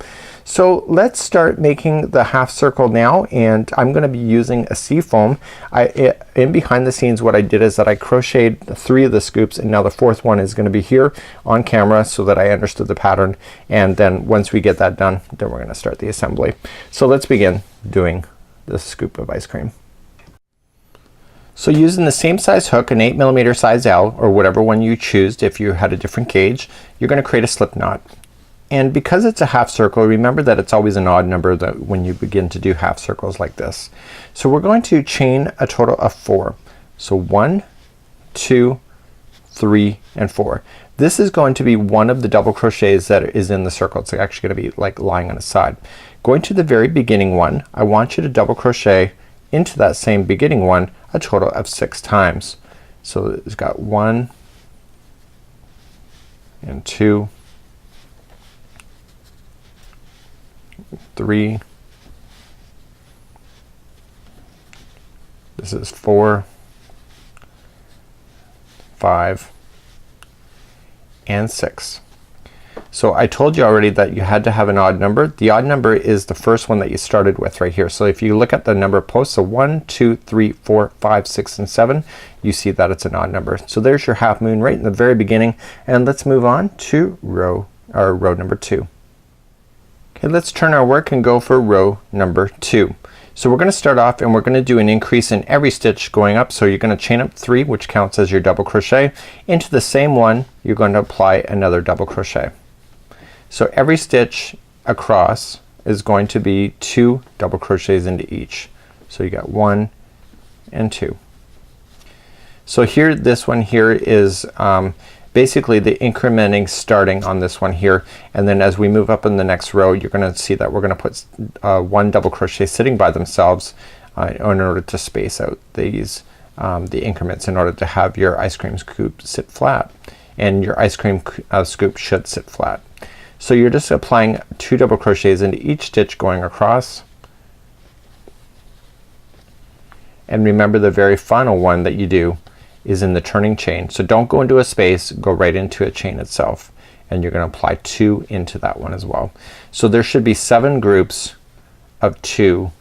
So let's start making the half circle now, and I'm gonna be using a seafoam. In behind the scenes, what I did is that I crocheted 3 of the scoops, and now the 4th one is gonna be here on camera so that I understood the pattern. And then once we get that done, then we're gonna start the assembly. So let's begin doing the scoop of ice cream. So using the same size hook, an 8mm size L, or whatever one you choose if you had a different gauge, you're gonna create a slip knot. And because it's a half circle, remember that it's always an odd number that when you begin to do half circles like this. So we're going to chain a total of 4. So 1, 2, 3, and 4. This is going to be one of the double crochets that is in the circle. It's actually gonna be like lying on its side. Going to the very beginning one, I want you to double crochet into that same beginning one a total of 6 times. So it's got 1 and 2, 3, this is 4, 5, and 6. So I told you already that you had to have an odd number. The odd number is the first one that you started with right here. So if you look at the number of posts, so 1, 2, 3, 4, 5, 6, and 7, you see that it's an odd number. So there's your half moon right in the very beginning, and let's move on to row number 2. Okay, let's turn our work and go for row number 2. So we're gonna start off and we're gonna do an increase in every stitch going up. So you're gonna chain up 3, which counts as your double crochet. Into the same one, you're going to apply another double crochet. So every stitch across is going to be 2 double crochets into each. So you got 1 and 2. So here, this one here is basically the incrementing starting on this one here, and then as we move up in the next row, you're gonna see that we're gonna put 1 double crochet sitting by themselves in order to space out these the increments in order to have your ice cream scoop sit flat, and your ice cream scoop should sit flat. So you're just applying 2 double crochets into each stitch going across, and remember the very final one that you do is in the turning chain. So don't go into a space, go right into a chain itself, and you're gonna apply 2 into that one as well. So there should be 7 groups of 2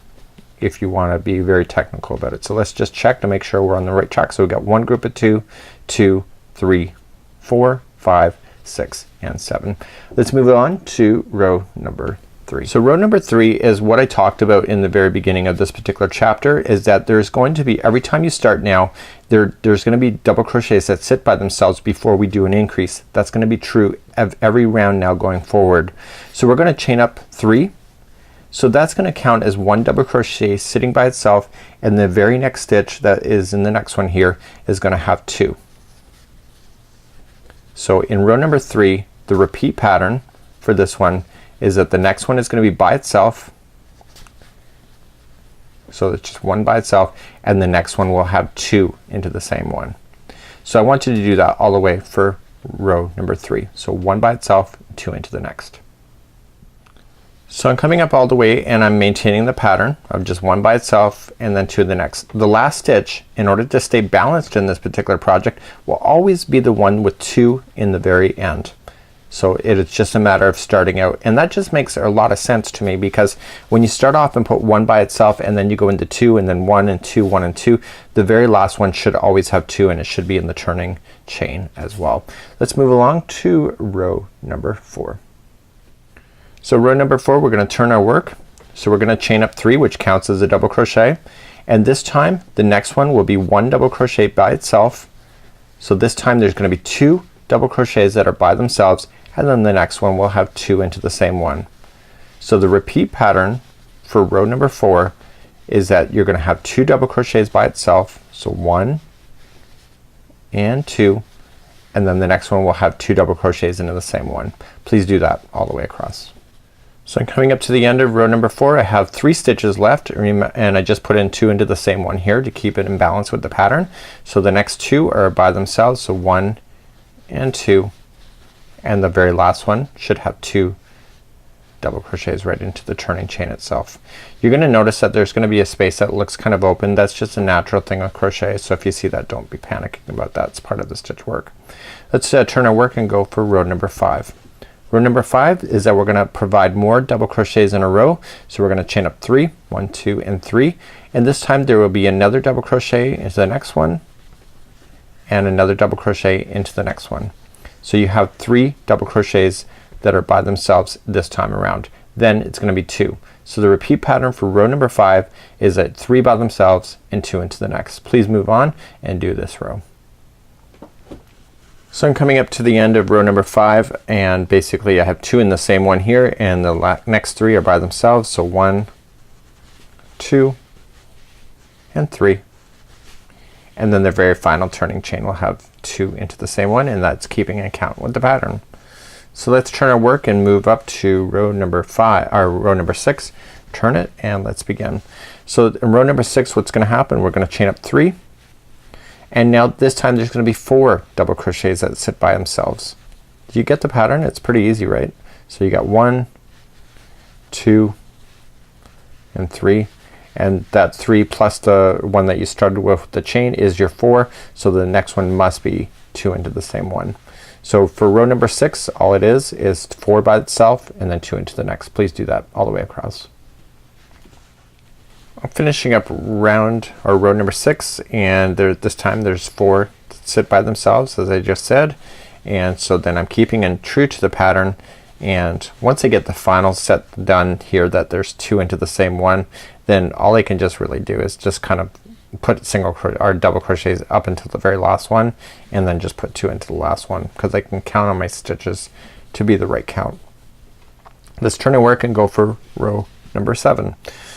if you want to be very technical about it. So let's just check to make sure we're on the right track. So we got 1 group of 2, 2, 3, 4, 5, 6, and 7. Let's move on to row number 3. So row number 3 is what I talked about in the very beginning of this particular chapter, is that there's going to be, every time you start now, there's going to be double crochets that sit by themselves before we do an increase. That's going to be true of every round now going forward. So we're going to chain up 3. So that's going to count as 1 double crochet sitting by itself, and the very next stitch that is in the next one here is going to have 2. So in row number 3, the repeat pattern for this one is that the next one is going to be by itself. So it's just 1 by itself, and the next one will have 2 into the same one. So I want you to do that all the way for row number 3. So 1 by itself, 2 into the next. So I'm coming up all the way and I'm maintaining the pattern of just 1 by itself and then 2 in the next. The last stitch, in order to stay balanced in this particular project, will always be the one with 2 in the very end. So it's just a matter of starting out, and that just makes a lot of sense to me, because when you start off and put 1 by itself and then you go into 2 and then 1 and 2, 1 and 2, the very last one should always have 2, and it should be in the turning chain as well. Let's move along to row number 4. So row number 4, we're gonna turn our work. So we're gonna chain up 3, which counts as a double crochet, and this time the next one will be 1 double crochet by itself. So this time there's gonna be 2 double crochets that are by themselves, and then the next one will have 2 into the same one. So the repeat pattern for row number 4 is that you're gonna have 2 double crochets by itself. So 1 and 2, and then the next one will have 2 double crochets into the same one. Please do that all the way across. So I'm coming up to the end of row number 4. I have 3 stitches left, and I just put in 2 into the same one here to keep it in balance with the pattern. So the next 2 are by themselves, so 1 and 2, and the very last one should have 2 double crochets right into the turning chain itself. You're gonna notice that there's gonna be a space that looks kind of open. That's just a natural thing of crochet, so if you see that, don't be panicking about that. It's part of the stitch work. Let's turn our work and go for row number 5. Row number 5 is that we're gonna provide more double crochets in a row. So we're gonna chain up 3, 1, 2, and 3, and this time there will be another double crochet into the next one and another double crochet into the next one. So you have 3 double crochets that are by themselves this time around. Then it's gonna be 2. So the repeat pattern for row number 5 is that 3 by themselves and 2 into the next. Please move on and do this row. So I'm coming up to the end of row number 5, and basically I have 2 in the same one here, and the next 3 are by themselves. So 1, 2, and 3, and then the very final turning chain will have 2 into the same one, and that's keeping account with the pattern. So let's turn our work and move up to row number 5 or row number 6. Turn it and let's begin. So in row number 6, what's gonna happen, we're gonna chain up 3, and now this time there's gonna be 4 double crochets that sit by themselves. Do you get the pattern? It's pretty easy, right? So you got 1, 2, and 3, and that 3 plus the one that you started with the chain is your 4, so the next one must be 2 into the same one. So for row number 6, all it is 4 by itself and then 2 into the next. Please do that all the way across. I'm finishing up round or row number 6, and this time there's 4 that sit by themselves, as I just said, and so then I'm keeping in true to the pattern, and once I get the final set done here that there's 2 into the same one, then all I can just really do is just kind of put single or double crochets up until the very last one, and then just put 2 into the last one, because I can count on my stitches to be the right count. Let's turn our work and go for row number 7.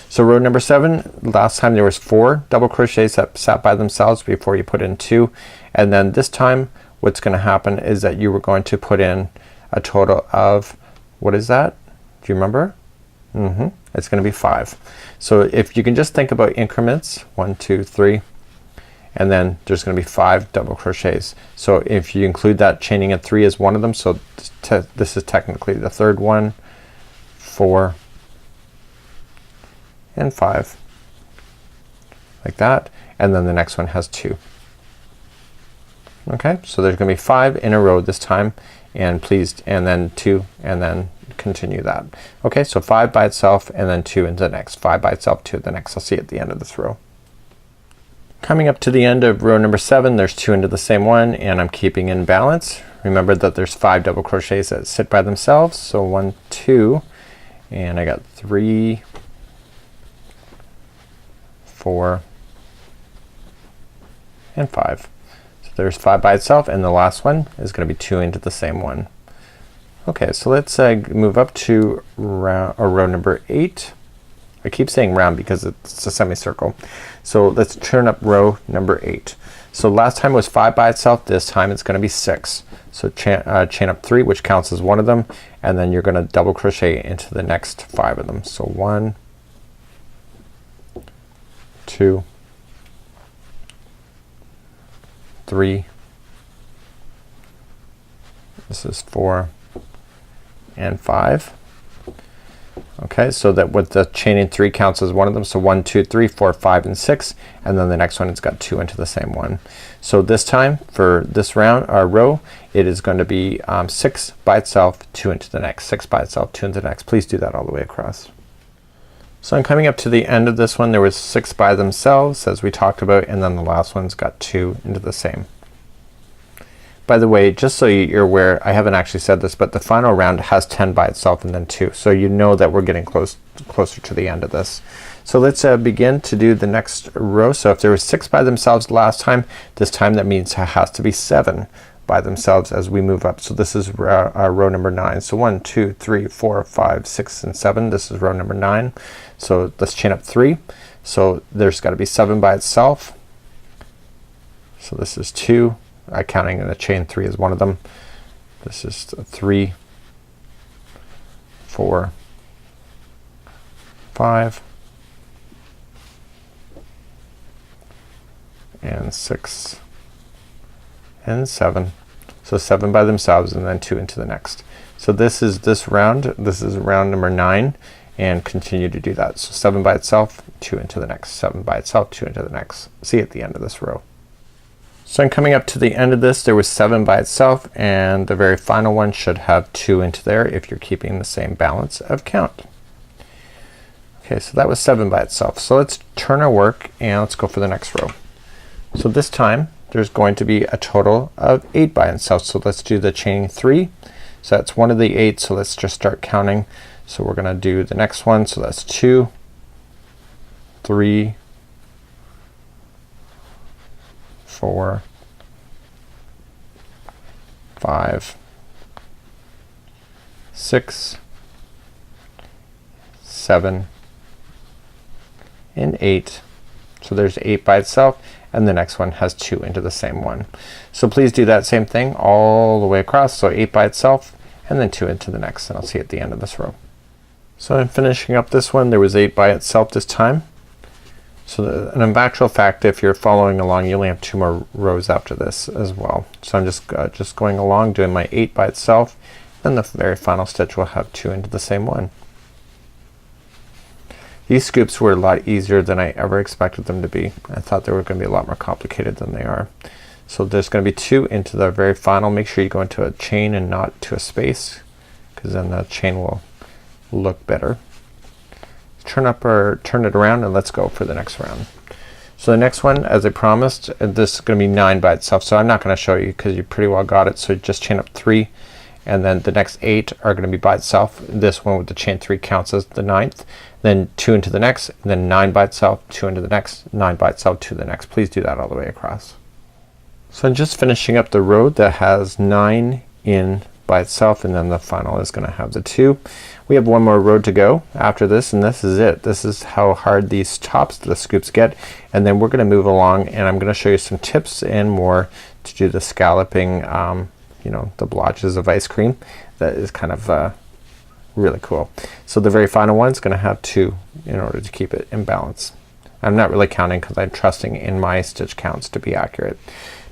So row number 7, last time there was 4 double crochets that sat by themselves before you put in 2, and then this time what's gonna happen is that you were going to put in a total of, what is that? Do you remember? It's gonna be 5. So if you can just think about increments, 1, 2, 3, and then there's gonna be 5 double crochets. So if you include that chaining at 3 as one of them, so this is technically the third one, 4, and 5, like that, and then the next one has 2. Okay, so there's gonna be 5 in a row this time, and then 2, and then continue that. Okay, so 5 by itself and then 2 into the next, 5 by itself, 2 the next. I'll see you at the end of this row. Coming up to the end of row number 7, there's 2 into the same one, and I'm keeping in balance. Remember that there's 5 double crochets that sit by themselves. So 1, 2, and I got 3, 4, and 5. So there's 5 by itself, and the last one is gonna be 2 into the same one. Okay, so let's move up to row number 8. I keep saying round because it's a semicircle. So let's turn up row number 8. So last time was 5 by itself, this time it's gonna be 6. So chain up 3, which counts as one of them, and then you're gonna double crochet into the next 5 of them. So 1, 2, 3, this is 4 and 5. Okay, so that with the chaining 3 counts as one of them. So 1, 2, 3, 4, 5, and 6, and then the next one it's got 2 into the same one. So this time for this row, it is going to be 6 by itself, 2 into the next, 6 by itself, 2 into the next. Please do that all the way across. So I'm coming up to the end of this one. There was 6 by themselves as we talked about, and then the last one's got 2 into the same. By the way, just so you're aware, I haven't actually said this, but the final round has 10 by itself and then 2. So you know that we're getting closer to the end of this. So let's begin to do the next row. So if there was 6 by themselves last time, this time that means it has to be 7 by themselves as we move up. So this is row number 9. So 1, 2, 3, 4, 5, 6, and 7. This is row number 9. So let's chain up 3. So there's got to be 7 by itself. So this is 2. Counting in the chain 3 is one of them. This is 3, 4, 5, and 6, and 7. So 7 by themselves and then 2 into the next. So this is round number 9, and continue to do that. So 7 by itself, 2 into the next, 7 by itself, 2 into the next. See you at the end of this row. So I'm coming up to the end of this. There was 7 by itself, and the very final one should have 2 into there if you're keeping the same balance of count. Okay, so that was 7 by itself. So let's turn our work and let's go for the next row. So this time there's going to be a total of 8 by itself. So let's do the chaining 3. So that's one of the 8. So let's just start counting. So we're gonna do the next one. So that's 2, 3, 4, 5, 6, 7, and 8. So there's 8 by itself, and the next one has 2 into the same one. So please do that same thing all the way across. So 8 by itself and then 2 into the next, and I'll see you at the end of this row. So I'm finishing up this one. There was 8 by itself this time. So in actual fact, if you're following along, you only have 2 more rows after this as well. So I'm just going along doing my 8 by itself, and the very final stitch will have 2 into the same one. These scoops were a lot easier than I ever expected them to be. I thought they were going to be a lot more complicated than they are. So there's going to be 2 into the very final. Make sure you go into a chain and not to a space, because then the chain will look better. Turn it around and let's go for the next round. So the next one, as I promised, this is gonna be 9 by itself. So I'm not gonna show you because you pretty well got it. So just chain up 3, and then the next 8 are gonna be by itself. This one with the chain 3 counts as the 9th. Then 2 into the next, and then 9 by itself, 2 into the next, 9 by itself, 2 to the next. Please do that all the way across. So I'm just finishing up the row that has 9 in by itself, and then the final is gonna have the 2. We have one more row to go after this, and this is it. This is how hard these tops, the scoops, get, and then we're gonna move along, and I'm gonna show you some tips and more to do the scalloping, you know, the blotches of ice cream. That is kind of really cool. So the very final one is gonna have 2 in order to keep it in balance. I'm not really counting because I'm trusting in my stitch counts to be accurate.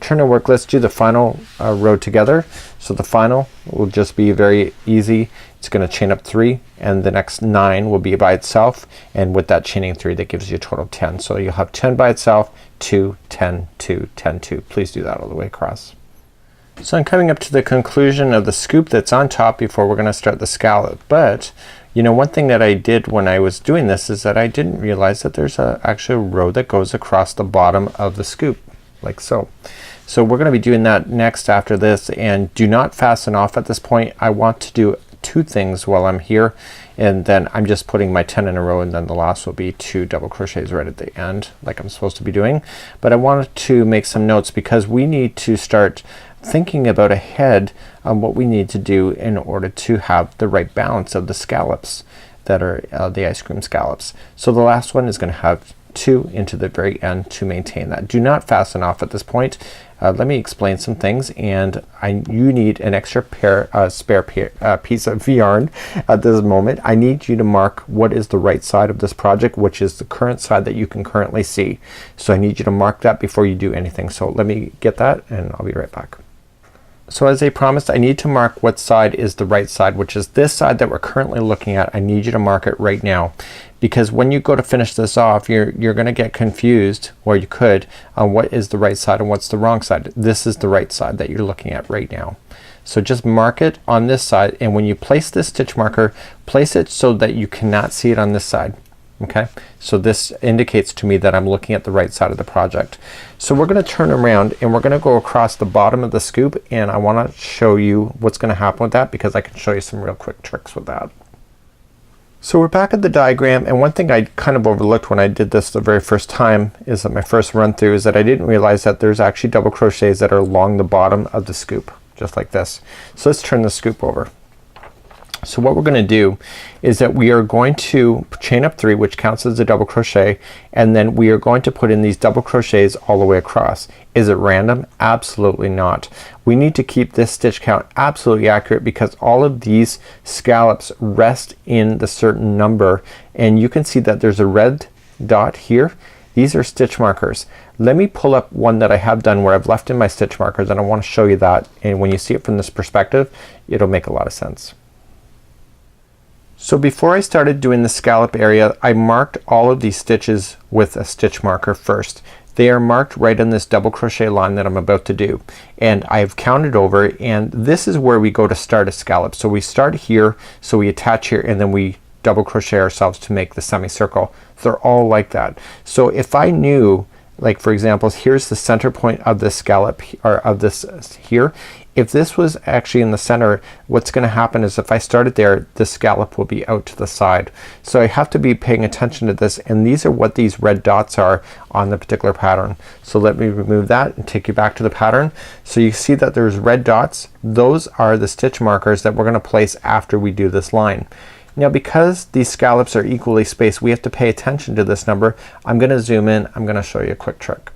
Turn and work. Let's do the final row together. So the final will just be very easy. It's gonna chain up 3, and the next 9 will be by itself, and with that chaining 3 that gives you a total of 10. So you'll have 10 by itself, 2, 10, 2, 10, 2. Please do that all the way across. So I'm coming up to the conclusion of the scoop that's on top before we're gonna start the scallop. But you know, one thing that I did when I was doing this is that I didn't realize that there's actually a row that goes across the bottom of the scoop like so. So we're gonna be doing that next after this, and do not fasten off at this point. I want to do two things while I'm here, and then I'm just putting my 10 in a row, and then the last will be 2 double crochets right at the end like I'm supposed to be doing. But I wanted to make some notes because we need to start thinking about ahead on what we need to do in order to have the right balance of the scallops that are the ice cream scallops. So the last one is gonna have 2 into the very end to maintain that. Do not fasten off at this point. Let me explain some things, and you need an extra spare piece of yarn at this moment. I need you to mark what is the right side of this project, which is the current side that you can currently see. So I need you to mark that before you do anything. So let me get that and I'll be right back. So as I promised, I need to mark what side is the right side, which is this side that we're currently looking at. I need you to mark it right now, because when you go to finish this off, you're gonna get confused, or you could, on what is the right side and what's the wrong side. This is the right side that you're looking at right now. So just mark it on this side, and when you place this stitch marker, place it so that you cannot see it on this side. Okay, so this indicates to me that I'm looking at the right side of the project. So we're gonna turn around and we're gonna go across the bottom of the scoop, and I wanna show you what's gonna happen with that, because I can show you some real quick tricks with that. So we're back at the diagram, and one thing I kind of overlooked when I did this the very first time is that my first run through is that I didn't realize that there's actually double crochets that are along the bottom of the scoop, just like this. So let's turn the scoop over. So what we're gonna do is that we are going to chain up 3, which counts as a double crochet, and then we are going to put in these double crochets all the way across. Is it random? Absolutely not. We need to keep this stitch count absolutely accurate, because all of these scallops rest in the certain number, and you can see that there's a red dot here. These are stitch markers. Let me pull up one that I have done where I've left in my stitch markers, and I want to show you that, and when you see it from this perspective, it'll make a lot of sense. So before I started doing the scallop area, I marked all of these stitches with a stitch marker first. They are marked right on this double crochet line that I'm about to do, and I've counted over, and this is where we go to start a scallop. So we start here, so we attach here, and then we double crochet ourselves to make the semicircle. They're all like that. So if I knew, like for example, here's the center point of this scallop, or of this here. If this was actually in the center, what's gonna happen is if I started there, the scallop will be out to the side. So I have to be paying attention to this, and these are what these red dots are on the particular pattern. So let me remove that and take you back to the pattern. So you see that there's red dots. Those are the stitch markers that we're gonna place after we do this line. Now because these scallops are equally spaced, we have to pay attention to this number. I'm gonna zoom in. I'm gonna show you a quick trick.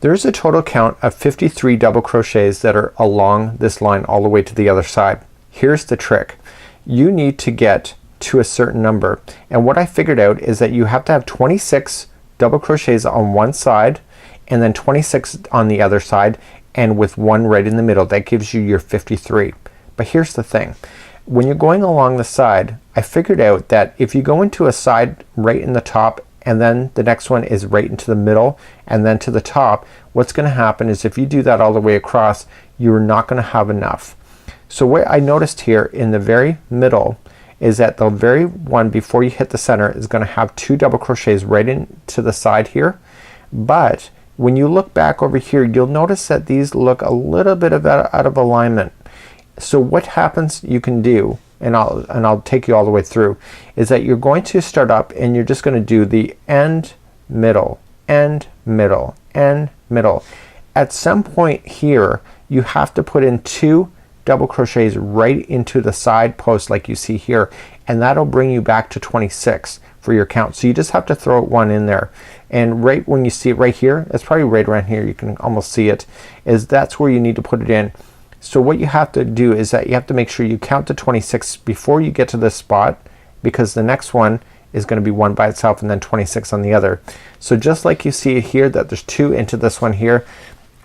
There's a total count of 53 double crochets that are along this line all the way to the other side. Here's the trick. You need to get to a certain number, and what I figured out is that you have to have 26 double crochets on one side and then 26 on the other side, and with one right in the middle. That gives you your 53. But here's the thing. When you're going along the side, I figured out that if you go into a side right in the top, and then the next one is right into the middle, and then to the top, what's gonna happen is if you do that all the way across, you're not gonna have enough. So what I noticed here in the very middle is that the very one before you hit the center is gonna have 2 double crochets right into the side here. But when you look back over here, you'll notice that these look a little bit out of alignment. So what happens you can do, and I'll take you all the way through, is that you're going to start up and you're just gonna do the end, middle, end, middle, end, middle. At some point here you have to put in 2 double crochets right into the side post like you see here, and that'll bring you back to 26 for your count. So you just have to throw one in there, and right when you see it right here, it's probably right around here, you can almost see it, is that's where you need to put it in. So what you have to do is that you have to make sure you count to 26 before you get to this spot, because the next one is going to be 1 by itself and then 26 on the other. So just like you see here that there's 2 into this one here,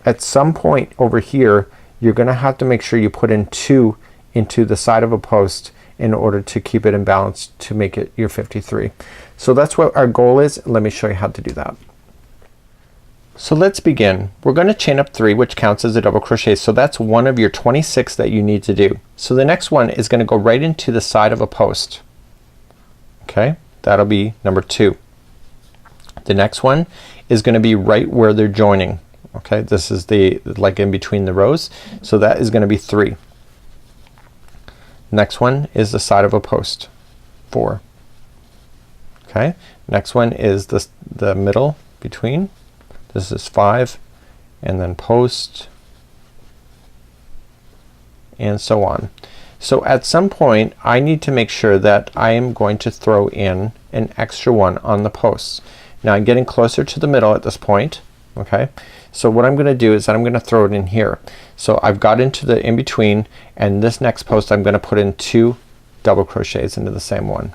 at some point over here you're gonna have to make sure you put in 2 into the side of a post in order to keep it in balance to make it your 53. So that's what our goal is. Let me show you how to do that. So let's begin. We're going to chain up 3, which counts as a double crochet. So that's one of your 26 that you need to do. So the next one is going to go right into the side of a post. Okay, that'll be number 2. The next one is going to be right where they're joining. Okay, this is the like in between the rows. So that is going to be 3. Next one is the side of a post. 4. Okay, next one is the middle between. This is 5, and then post, and so on. So at some point I need to make sure that I am going to throw in an extra one on the posts. Now I'm getting closer to the middle at this point. Okay, so what I'm gonna do is that I'm gonna throw it in here. So I've got into the in between, and this next post I'm gonna put in 2 double crochets into the same one.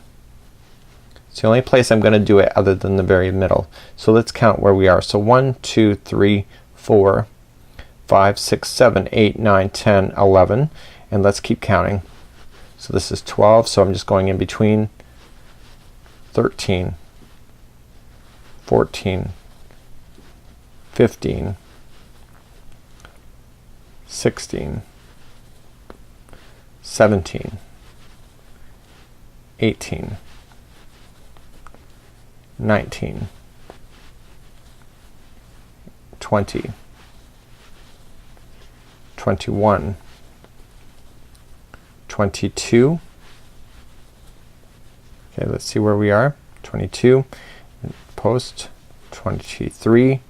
It's the only place I'm gonna do it other than the very middle. So let's count where we are. So 1, 2, 3, 4, 5, 6, 7, 8, 9, 10, 11, and let's keep counting. So this is 12, so I'm just going in between. 13, 14, 15, 16, 17, 18, 19, 20, 21, 22. Okay, let's see where we are. 22, post, 23,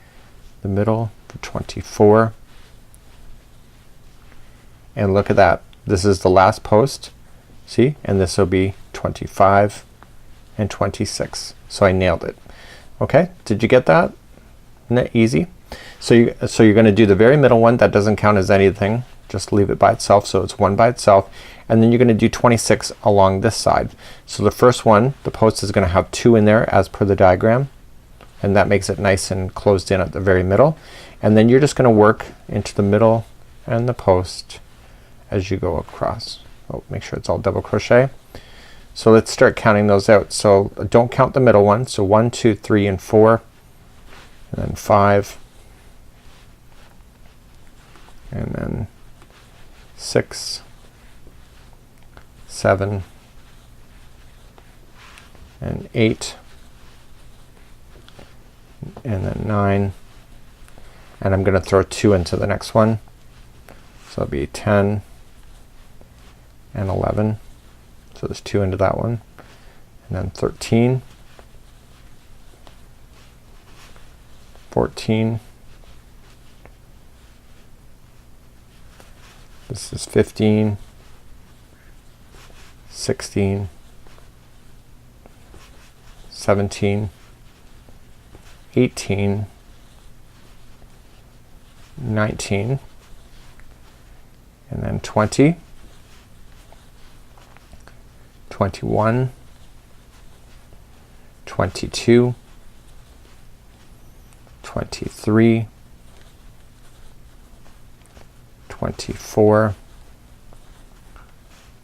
the middle for 24, and look at that. This is the last post. See, and this will be 25 and 26. So I nailed it. Okay, did you get that? Isn't that easy? So you're gonna do the very middle one. That doesn't count as anything. Just leave it by itself, so it's 1 by itself, and then you're gonna do 26 along this side. So the first one, the post is gonna have 2 in there as per the diagram, and that makes it nice and closed in at the very middle. And then you're just gonna work into the middle and the post as you go across. Oh, make sure it's all double crochet. So let's start counting those out. So don't count the middle one. So 1, 2, 3, and 4, and then 5, and then 6, 7, and 8, and then 9, and I'm gonna throw 2 into the next one. So it'll be 10 and 11. So there's 2 into that one, and then 13, 14, this is 15, 16, 17, 18, 19, and then 20, 21, 22, 23, 24,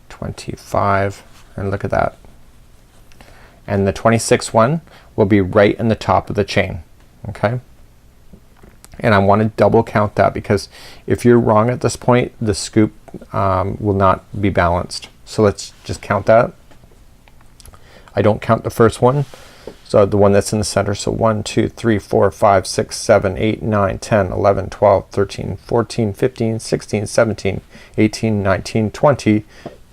25, and look at that. And the 26th one will be right in the top of the chain. Okay, and I want to double count that, because if you're wrong at this point, the scoop will not be balanced. So let's just count that. I don't count the first one, so the one that's in the center. So 1, 2, 3, 4, 5, 6, 7, 8, 9, 10, 11, 12, 13, 14, 15, 16, 17, 18, 19, 20,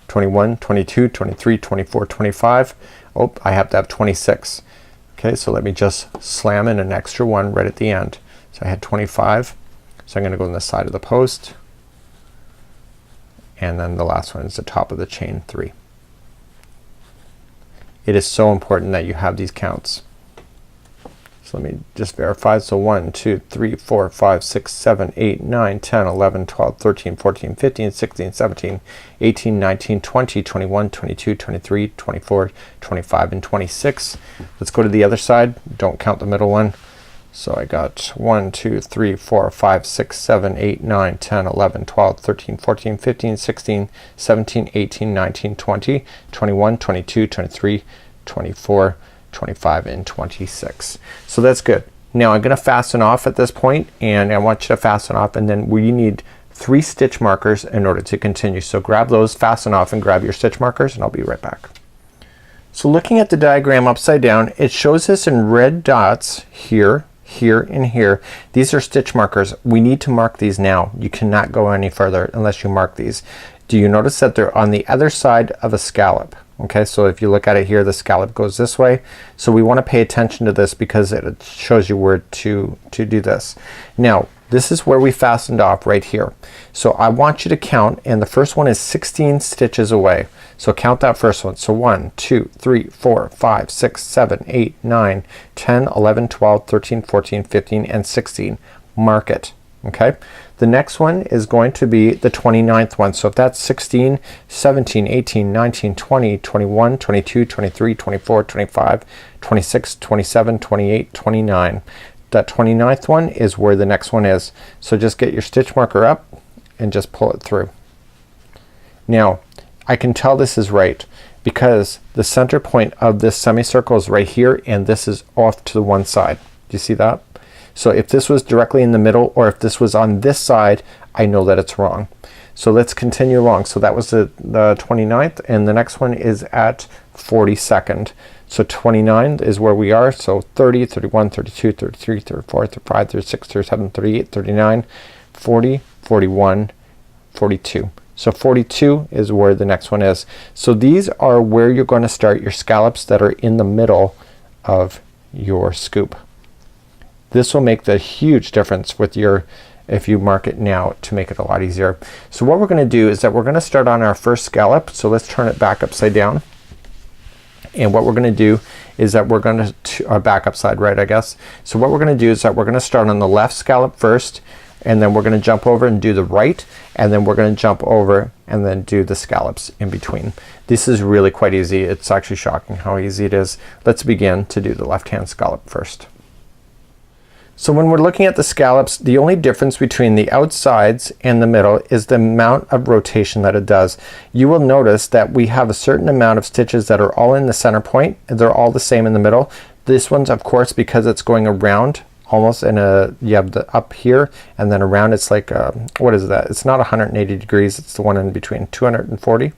21, 22, 23, 24, 25. Oh, I have to have 26. Okay, so let me just slam in an extra one right at the end. So I had 25. So I'm gonna go on the side of the post, and then the last one is the top of the chain 3. It is so important that you have these counts. So let me just verify. So 1, 2, 3, 4, 5, 6, 7, 8, 9, 10, 11, 12, 13, 14, 15, 16, 17, 18, 19, 20, 21, 22, 23, 24, 25, and 26. Let's go to the other side. Don't count the middle one. So I got 1, 2, 3, 4, 5, 6, 7, 8, 9, 10, 11, 12, 13, 14, 15, 16, 17, 18, 19, 20, 21, 22, 23, 24, 25, and 26. So that's good. Now I'm gonna fasten off at this point, and I want you to fasten off, and then we need 3 stitch markers in order to continue. So grab those, fasten off, and grab your stitch markers, and I'll be right back. So looking at the diagram upside down, it shows us in red dots here, here, and here. These are stitch markers. We need to mark these now. You cannot go any further unless you mark these. Do you notice that they're on the other side of a scallop? Okay, so if you look at it here, the scallop goes this way. So we want to pay attention to this because it shows you where to do this. Now this is where we fastened off right here. So I want you to count, and the first one is 16 stitches away. So count that first one. So 1, 2, 3, 4, 5, 6, 7, 8, 9, 10, 11, 12, 13, 14, 15, and 16. Mark it. Okay. The next one is going to be the 29th one. So if that's 16, 17, 18, 19, 20, 21, 22, 23, 24, 25, 26, 27, 28, 29. That 29th one is where the next one is. So just get your stitch marker up and just pull it through. Now I can tell this is right because the center point of this semicircle is right here, and this is off to the one side. Do you see that? So if this was directly in the middle, or if this was on this side, I know that it's wrong. So let's continue along. So that was the 29th, and the next one is at 42nd. So 29 is where we are. So 30, 31, 32, 33, 34, 35, 36, 37, 38, 39, 40, 41, 42. So 42 is where the next one is. So these are where you're going to start your scallops that are in the middle of your scoop. This will make the huge difference with your, if you mark it now, to make it a lot easier. So what we're gonna do is that we're gonna start on our first scallop. So let's turn it back upside down. And what we're gonna do is that we're gonna back upside right, I guess. So what we're gonna do is that we're gonna start on the left scallop first, and then we're gonna jump over and do the right, and then we're gonna jump over and then do the scallops in between. This is really quite easy. It's actually shocking how easy it is. Let's begin to do the left hand scallop first. So when we're looking at the scallops, the only difference between the outsides and the middle is the amount of rotation that it does. You will notice that we have a certain amount of stitches that are all in the center point, and they're all the same in the middle. This one's, of course, because it's going around almost in a, you have the up here and then around, it's like what is that? It's not 180 degrees, it's the one in between. 240?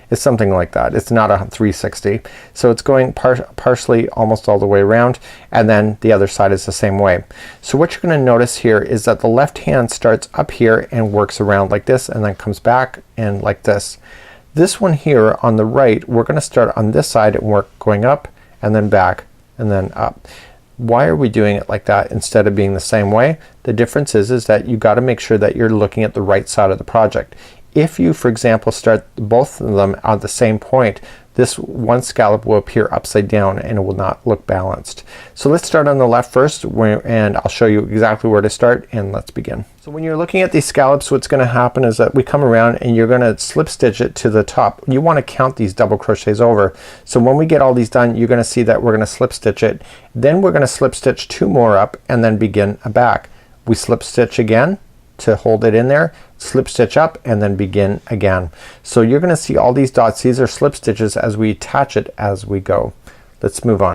It's something like that. It's not a 360. So it's going partially almost all the way around, and then the other side is the same way. So what you're gonna notice here is that the left hand starts up here and works around like this, and then comes back and like this. This one here on the right, we're gonna start on this side and work going up and then back and then up. Why are we doing it like that instead of being the same way? The difference is that you gotta make sure that you're looking at the right side of the project. If you, for example, start both of them at the same point, this one scallop will appear upside down and it will not look balanced. So let's start on the left first, and I'll show you exactly where to start, and let's begin. So when you're looking at these scallops, what's gonna happen is that we come around and you're gonna slip stitch it to the top. You wanna count these double crochets over. So when we get all these done, you're gonna see that we're gonna slip stitch it. Then we're gonna slip stitch 2 more up and then begin a back. We slip stitch again to hold it in there, slip stitch up, and then begin again. So you're gonna see all these dots. These are slip stitches as we attach it as we go. Let's move on.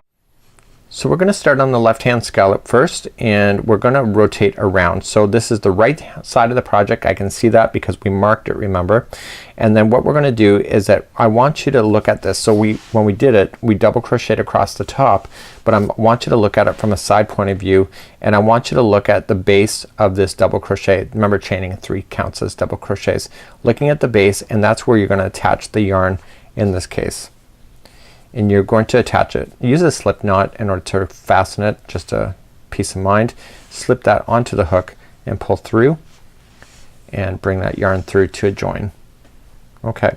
So we're gonna start on the left hand scallop first, and we're gonna rotate around. So this is the right side of the project. I can see that because we marked it, remember. And then what we're gonna do is that I want you to look at this. So when we did it, we double crocheted across the top, but I want you to look at it from a side point of view, and I want you to look at the base of this double crochet. Remember, chaining 3 counts as double crochets. Looking at the base, and that's where you're gonna attach the yarn in this case. And you're going to attach it. Use a slip knot in order to fasten it, just a peace of mind. Slip that onto the hook and pull through and bring that yarn through to a join. Okay,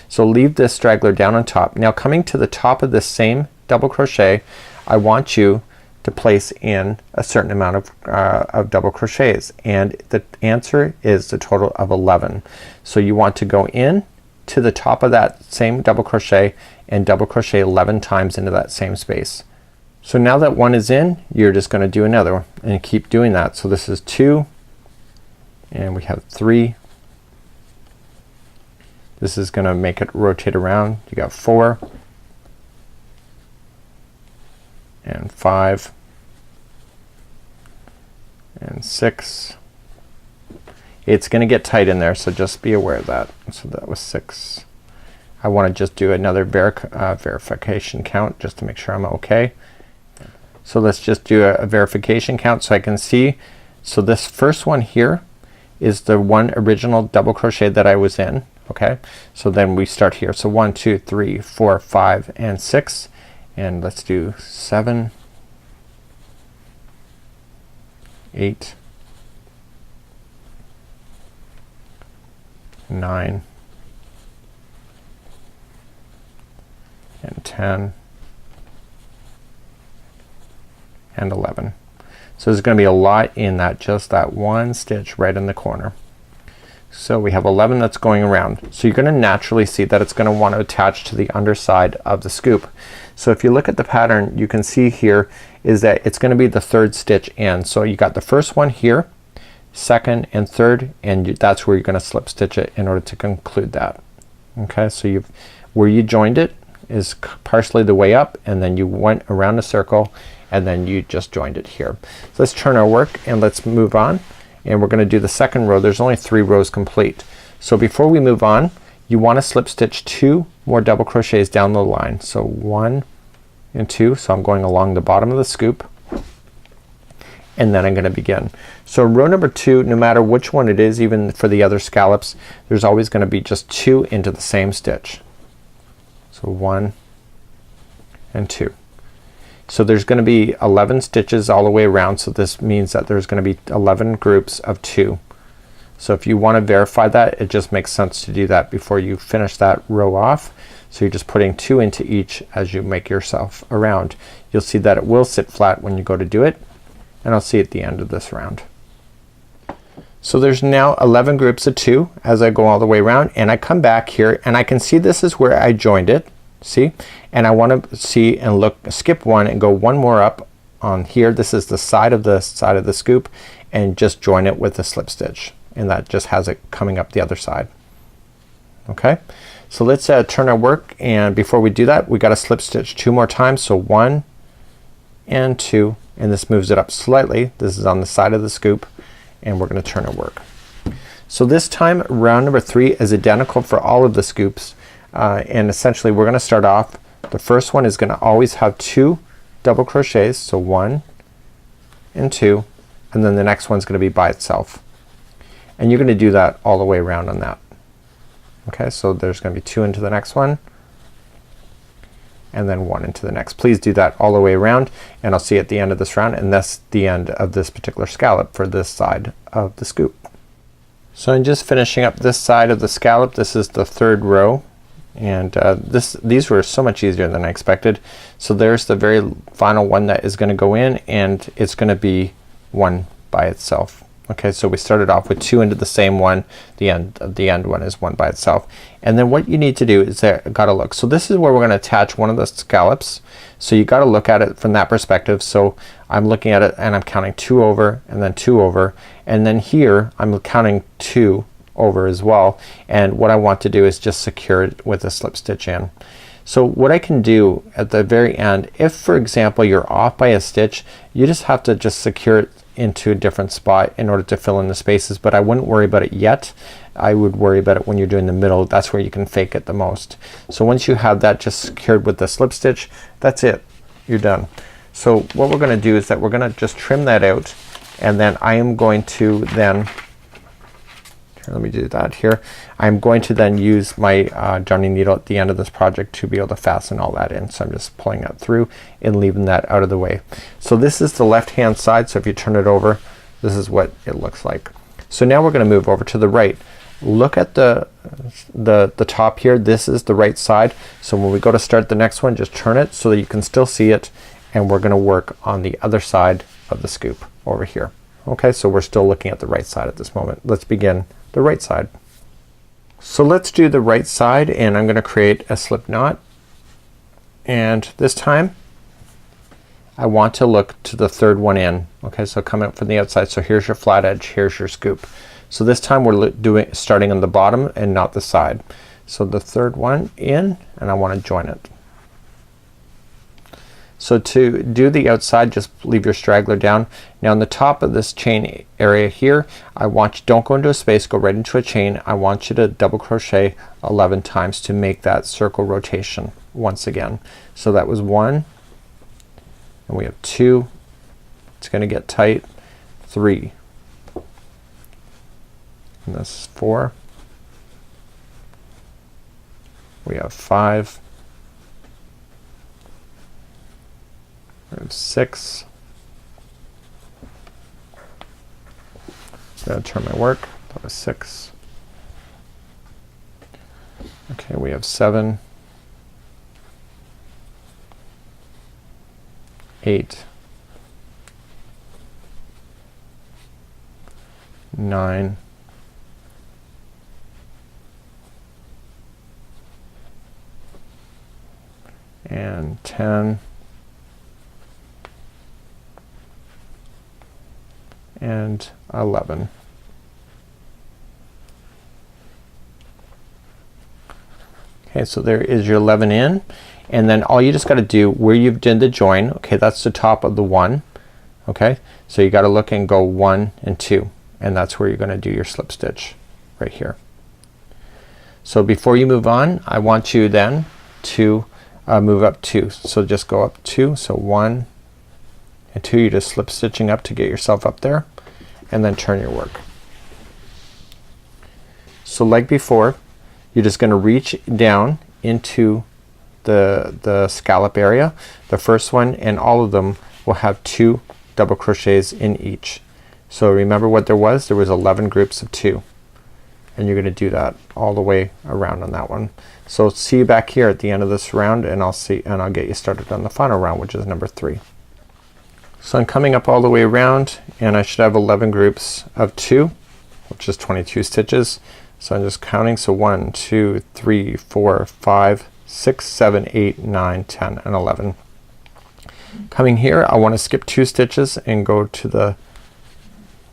so leave this straggler down on top. Now coming to the top of this same double crochet, I want you to place in a certain amount of double crochets, and the answer is the total of 11. So you want to go in to the top of that same double crochet and double crochet 11 times into that same space. So now that one is in, you're just gonna do another one and keep doing that. So this is 2, and we have 3. This is gonna make it rotate around. You got 4 and 5 and 6. It's gonna get tight in there, so just be aware of that. So that was 6. I want to just do another verification count just to make sure I'm okay. So let's just do a verification count so I can see. So this first one here is the one original double crochet that I was in. Okay, so then we start here. So 1 2 3 4 5 and 6, and let's do 7 8 9 and 10 and 11. So there's gonna be a lot in that, just that one stitch right in the corner. So we have 11 that's going around. So you're gonna naturally see that it's gonna want to attach to the underside of the scoop. So if you look at the pattern, you can see here is that it's gonna be the third stitch in. So you got the first one here, second and third, and that's where you're gonna slip stitch it in order to conclude that. Okay, so you've where you joined it is partially the way up, and then you went around a circle, and then you just joined it here. So let's turn our work and let's move on, and we're gonna do the second row. There's only 3 rows complete. So before we move on, you want to slip stitch 2 more double crochets down the line. So 1 and 2. So I'm going along the bottom of the scoop, and then I'm gonna begin. So row number 2, no matter which one it is, even for the other scallops, there's always gonna be just 2 into the same stitch. So 1 and 2. So there's gonna be 11 stitches all the way around, so this means that there's gonna be 11 groups of 2. So if you want to verify that, it just makes sense to do that before you finish that row off. So you're just putting 2 into each as you make yourself around. You'll see that it will sit flat when you go to do it, and I'll see at the end of this round. So there's now 11 groups of 2 as I go all the way around, and I come back here and I can see this is where I joined it. See? And I want to see and look, skip 1 and go 1 more up on here. This is the side of the scoop, and just join it with a slip stitch, and that just has it coming up the other side. Okay, so let's turn our work, and before we do that we got to slip stitch 2 more times. So 1 and 2, and this moves it up slightly. This is on the side of the scoop, and we're gonna turn our work. So this time round number 3 is identical for all of the scoops, and essentially we're gonna start off, the first one is gonna always have 2 double crochets. So 1 and 2, and then the next one's gonna be by itself, and you're gonna do that all the way around on that. Okay, so there's gonna be 2 into the next one, and then 1 into the next. Please do that all the way around, and I'll see you at the end of this round, and that's the end of this particular scallop for this side of the scoop. So I'm just finishing up this side of the scallop. This is the 3rd row, and these were so much easier than I expected. So there's the very final one that is gonna go in, and it's gonna be 1 by itself. Okay, so we started off with 2 into the same one. The end one is 1 by itself. And then what you need to do is gotta look. So this is where we're gonna attach one of the scallops. So you gotta look at it from that perspective. So I'm looking at it and I'm counting 2 over, and then 2 over, and then here I'm counting 2 over as well. And what I want to do is just secure it with a slip stitch in. So what I can do at the very end, if for example you're off by a stitch, you just have to just secure it into a different spot in order to fill in the spaces, but I wouldn't worry about it yet. I would worry about it when you're doing the middle. That's where you can fake it the most. So once you have that just secured with the slip stitch, that's it, you're done. So what we're gonna do is that we're gonna just trim that out, and then I am going to then here, let me do that here. I'm going to then use my darning needle at the end of this project to be able to fasten all that in. So I'm just pulling that through and leaving that out of the way. So this is the left hand side, so if you turn it over, this is what it looks like. So now we're gonna move over to the right. Look at the top here. This is the right side. So when we go to start the next one, just turn it so that you can still see it, and we're gonna work on the other side of the scoop over here. Okay, so we're still looking at the right side at this moment. Let's begin the right side. So let's do the right side, and I'm gonna create a slip knot, and this time I want to look to the 3rd one in. Okay, so come out from the outside. So here's your flat edge, here's your scoop. So this time we're starting on the bottom and not the side. So the 3rd one in, and I want to join it. So to do the outside, just leave your straggler down. Now on the top of this chain area here, I want you, don't go into a space, go right into a chain. I want you to double crochet 11 times to make that circle rotation once again. So that was 1, and we have 2, it's gonna get tight, 3, and this is 4, we have 5, we have 6, I'm gonna turn my work, that was 6, okay, we have 7, 8, 9, and 10, and 11. Okay, so there is your 11 in, and then all you just got to do where you've done the join, okay, that's the top of the 1, okay, so you got to look and go 1 and 2, and that's where you're gonna do your slip stitch right here. So before you move on, I want you then to move up 2, so just go up 2, so 1 and 2, you're just slip stitching up to get yourself up there, and then turn your work. So like before, you're just gonna reach down into the scallop area, the first one, and all of them will have 2 double crochets in each. So remember what there was 11 groups of 2, and you're gonna do that all the way around on that one. So see you back here at the end of this round, and I'll get you started on the final round, which is number 3. So I'm coming up all the way around, and I should have 11 groups of 2, which is 22 stitches. So I'm just counting, so 1, 2, 3, 4, 5, 6, 7, 8, 9, 10, and 11. Coming here, I want to skip 2 stitches and go to the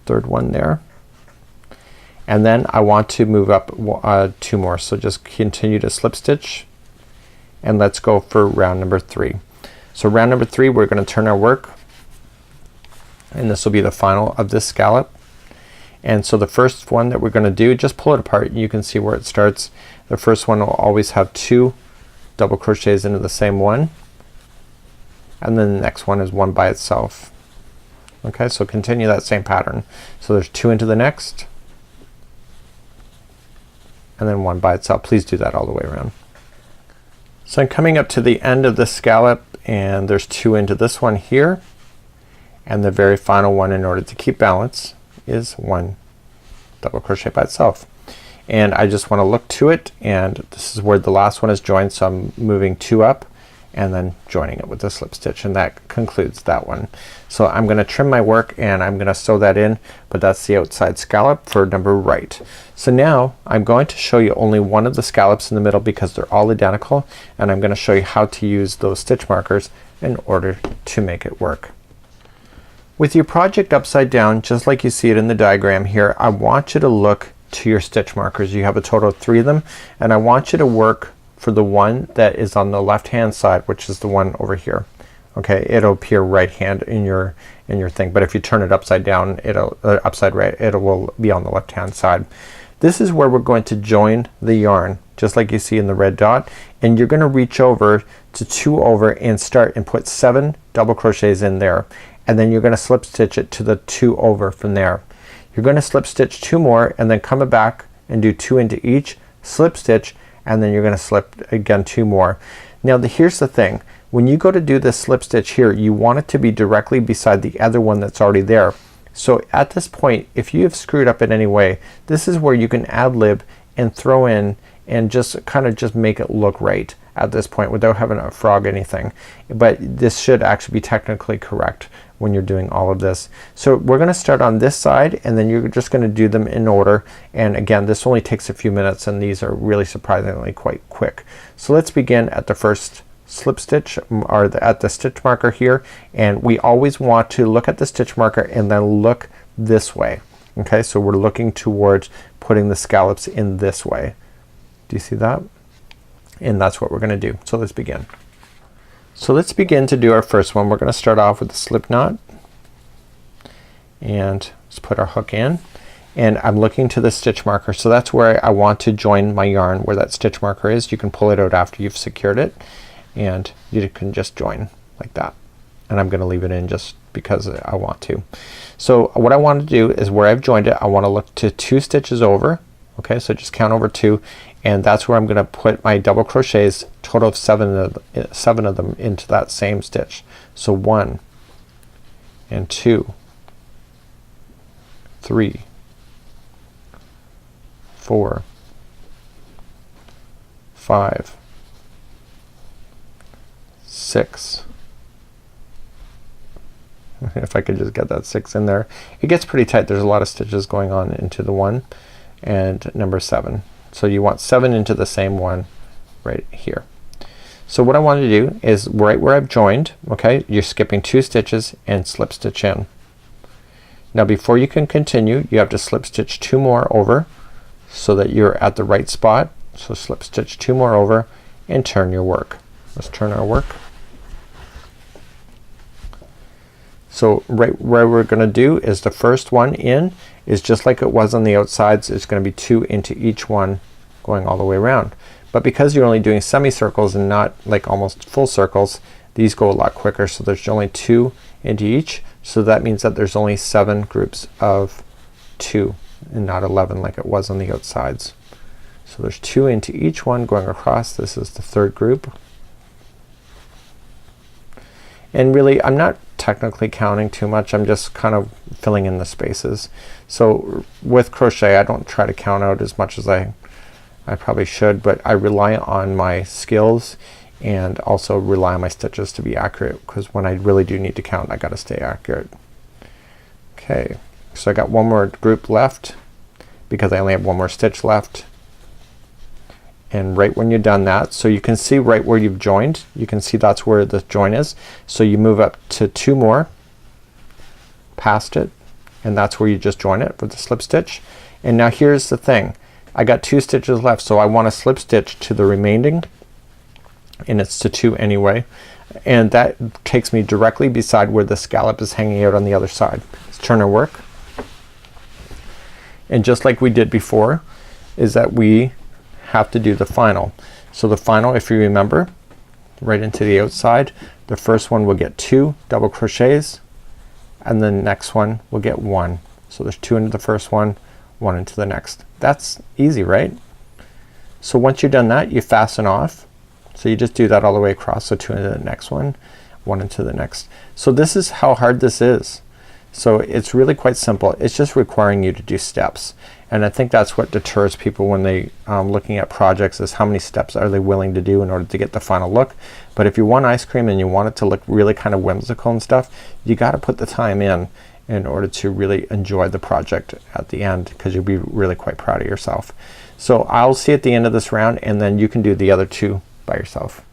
3rd one there, and then I want to move up 2 more, so just continue to slip stitch, and let's go for round number 3. So round number 3, we're gonna turn our work, and this will be the final of this scallop. And so the first one that we're gonna do, just pull it apart and you can see where it starts. The first one will always have 2 double crochets into the same one, and then the next one is 1 by itself. Okay, so continue that same pattern. So there's 2 into the next, and then 1 by itself. Please do that all the way around. So I'm coming up to the end of this scallop, and there's 2 into this one here, and the very final one, in order to keep balance, is 1 double crochet by itself. And I just want to look to it, and this is where the last one is joined, so I'm moving 2 up and then joining it with a slip stitch, and that concludes that one. So I'm gonna trim my work and I'm gonna sew that in, but that's the outside scallop for number right. So now I'm going to show you only one of the scallops in the middle because they're all identical, and I'm gonna show you how to use those stitch markers in order to make it work. With your project upside down, just like you see it in the diagram here, I want you to look to your stitch markers. You have a total of 3 of them, and I want you to work for the one that is on the left hand side, which is the one over here. Okay, it'll appear right hand in your thing, but if you turn it upside down, it'll upside right, it will be on the left hand side. This is where we're going to join the yarn, just like you see in the red dot, and you're gonna reach over to 2 over and start and put 7 double crochets in there, and then you're gonna slip stitch it to the 2 over from there. You're gonna slip stitch 2 more and then come back and do 2 into each, slip stitch, and then you're gonna slip again 2 more. Now here's the thing, when you go to do this slip stitch here, you want it to be directly beside the other one that's already there. So at this point, if you have screwed up in any way, this is where you can ad-lib and throw in and just kind of just make it look right at this point without having to frog anything. But this should actually be technically correct when you're doing all of this. So we're gonna start on this side, and then you're just gonna do them in order, and again this only takes a few minutes, and these are really surprisingly quite quick. So let's begin at the first slip stitch, or at the stitch marker here, and we always want to look at the stitch marker and then look this way. Okay, so we're looking towards putting the scallops in this way. Do you see that? And that's what we're gonna do. So let's begin. So let's begin to do our first one. We're gonna start off with the slip knot, and let's put our hook in, and I'm looking to the stitch marker. So that's where I want to join my yarn, where that stitch marker is. You can pull it out after you've secured it, and you can just join like that. And I'm gonna leave it in just because I want to. So what I want to do is where I've joined it, I want to look to 2 stitches over. Okay, so just count over 2, and that's where I'm gonna put my double crochets, total of 7 of them into that same stitch. So 1 and 2, 3, 4, 5, 6. If I could just get that 6 in there. It gets pretty tight. There's a lot of stitches going on into the 1, and number 7. So you want 7 into the same one right here. So what I want to do is right where I've joined, okay, you're skipping 2 stitches and slip stitch in. Now before you can continue, you have to slip stitch 2 more over so that you're at the right spot. So slip stitch 2 more over and turn your work. Let's turn our work. So right where we're gonna do is the first one in is just like it was on the outsides. It's gonna be 2 into each one going all the way around. But because you're only doing semicircles and not like almost full circles, these go a lot quicker. So there's only 2 into each. So that means that there's only 7 groups of 2 and not 11 like it was on the outsides. So there's 2 into each one going across. This is the 3rd group. And really I'm not technically counting too much. I'm just kind of filling in the spaces. So with crochet I don't try to count out as much as I probably should, but I rely on my skills and also rely on my stitches to be accurate, because when I really do need to count I gotta stay accurate. Okay, so I got one more group left because I only have one more stitch left. And right when you're done that, so you can see right where you've joined, you can see that's where the join is. So you move up to 2 more past it, and that's where you just join it with the slip stitch. And now here's the thing, I got 2 stitches left, so I want to slip stitch to the remaining, and it's to 2 anyway, and that takes me directly beside where the scallop is hanging out on the other side. Let's turn our work, and just like we did before is that we have to do the final. So the final, if you remember, right into the outside, the first one will get 2 double crochets, and the next one will get 1. So there's 2 into the first one, 1 into the next. That's easy, right? So once you've done that, you fasten off. So you just do that all the way across. So 2 into the next one, 1 into the next. So this is how hard this is. So it's really quite simple. It's just requiring you to do steps. And I think that's what deters people when they looking at projects, is how many steps are they willing to do in order to get the final look. But if you want ice cream and you want it to look really kind of whimsical and stuff, you gotta put the time in order to really enjoy the project at the end, because you'll be really quite proud of yourself. So I'll see at the end of this round, and then you can do the other 2 by yourself.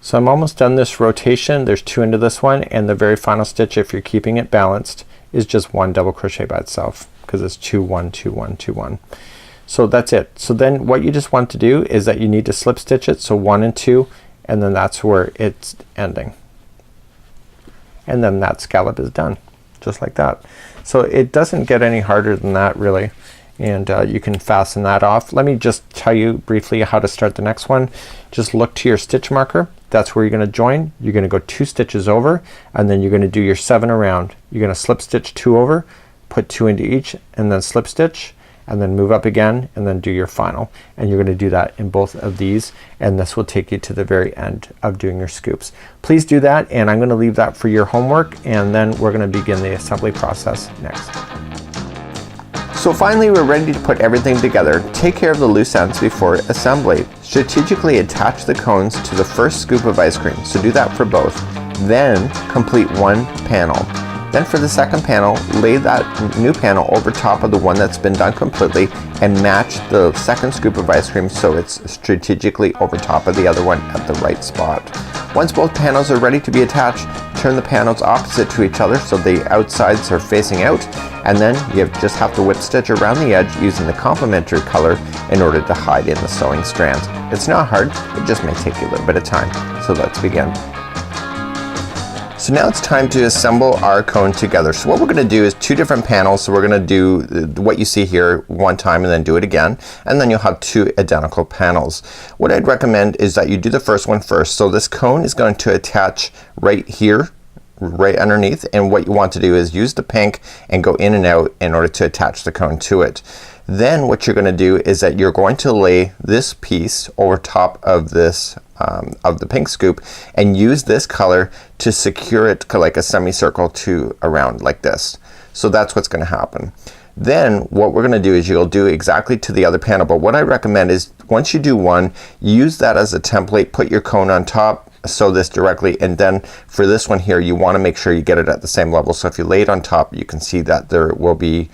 So I'm almost done this rotation. There's 2 into this one, and the very final stitch, if you're keeping it balanced, is just 1 double crochet by itself, because it's 2 1 2 1 2 1. So that's it. So then what you just want to do is that you need to slip stitch it, so 1 and 2, and then that's where it's ending, and then that scallop is done just like that. So it doesn't get any harder than that really, and you can fasten that off. Let me just tell you briefly how to start the next one. Just look to your stitch marker. That's where you're gonna join. You're gonna go 2 stitches over, and then you're gonna do your 7 around. You're gonna slip stitch 2 over, put 2 into each, and then slip stitch, and then move up again, and then do your final. And you're gonna do that in both of these, and this will take you to the very end of doing your scoops. Please do that, and I'm gonna leave that for your homework, and then we're gonna begin the assembly process next. So finally we're ready to put everything together. Take care of the loose ends before assembly. Strategically attach the cones to the first scoop of ice cream, so do that for both. Then complete 1 panel. Then for the second panel, lay that new panel over top of the one that's been done completely, and match the second scoop of ice cream so it's strategically over top of the other one at the right spot. Once both panels are ready to be attached, turn the panels opposite to each other so the outsides are facing out, and then you just have to whip stitch around the edge using the complementary color in order to hide in the sewing strands. It's not hard, it just may take you a little bit of time. So let's begin. So now it's time to assemble our cone together. So what we're gonna do is 2 different panels. So we're gonna do what you see here one time and then do it again, and then you'll have 2 identical panels. What I'd recommend is that you do the first one first. So this cone is going to attach right here, right underneath, and what you want to do is use the pink and go in and out in order to attach the cone to it. Then what you're gonna do is that you're going to lay this piece over top of this of the pink scoop and use this color to secure it like a semicircle to around like this. So that's what's gonna happen. Then what we're gonna do is you'll do exactly to the other panel, but what I recommend is once you do one, use that as a template, put your cone on top, sew this directly, and then for this one here you want to make sure you get it at the same level. So if you lay it on top, you can see that there will be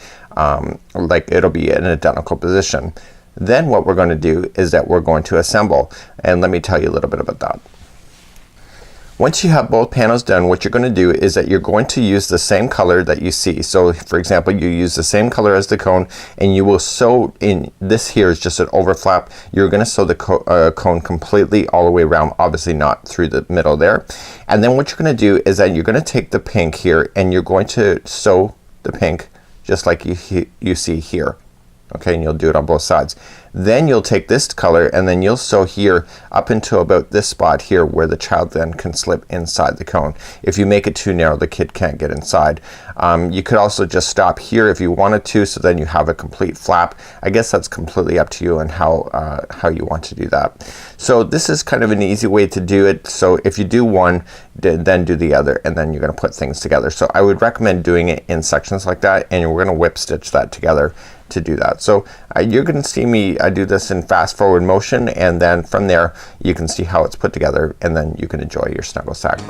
like it'll be in an identical position. Then what we're going to do is that we're going to assemble, and let me tell you a little bit about that. Once you have both panels done, what you're going to do is that you're going to use the same color that you see. So for example, you use the same color as the cone, and you will sew in, this here is just an overflap. You're gonna sew the cone completely all the way around, obviously not through the middle there. And then what you're gonna do is that you're gonna take the pink here and you're going to sew the pink just like you see here. Okay, and you'll do it on both sides. Then you'll take this color and then you'll sew here up into about this spot here where the child then can slip inside the cone. If you make it too narrow, the kid can't get inside. You could also just stop here if you wanted to, so then you have a complete flap. I guess that's completely up to you and how you want to do that. So this is kind of an easy way to do it. So if you do one, then do the other, and then you're gonna put things together. So I would recommend doing it in sections like that, and we're gonna whip stitch that together to do that. So you're gonna see me do this in fast forward motion, and then from there you can see how it's put together, and then you can enjoy your snuggle sack.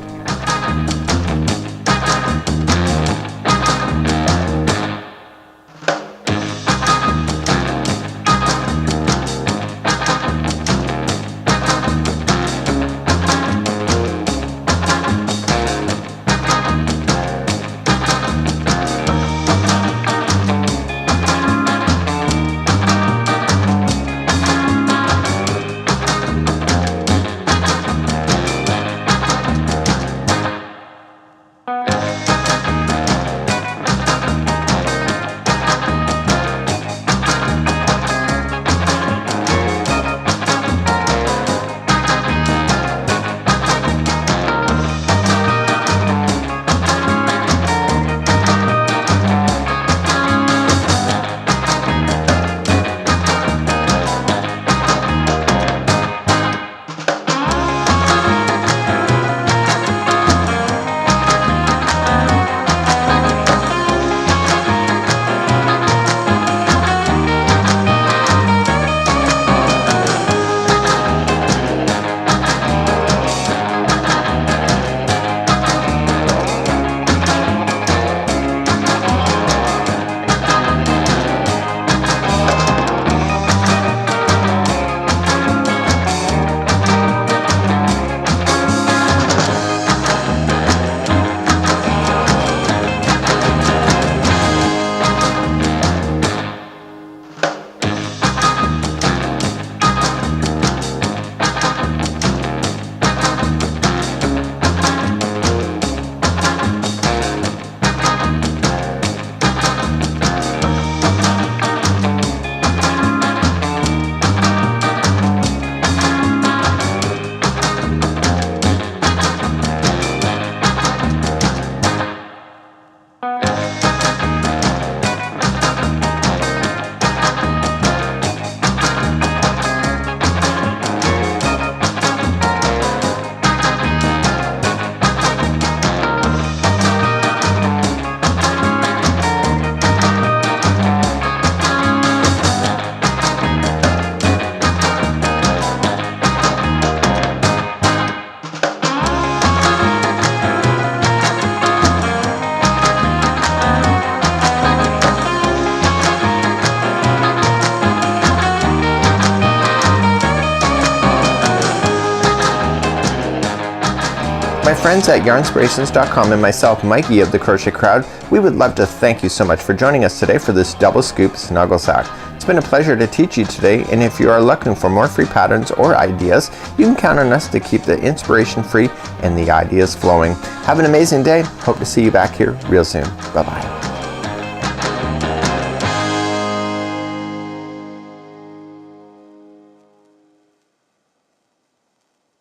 My friends at yarnspirations.com and myself, Mikey of the Crochet Crowd, we would love to thank you so much for joining us today for this Double Scoop Snuggle Sack. It's been a pleasure to teach you today, and if you are looking for more free patterns or ideas, you can count on us to keep the inspiration free and the ideas flowing. Have an amazing day. Hope to see you back here real soon. Bye-bye.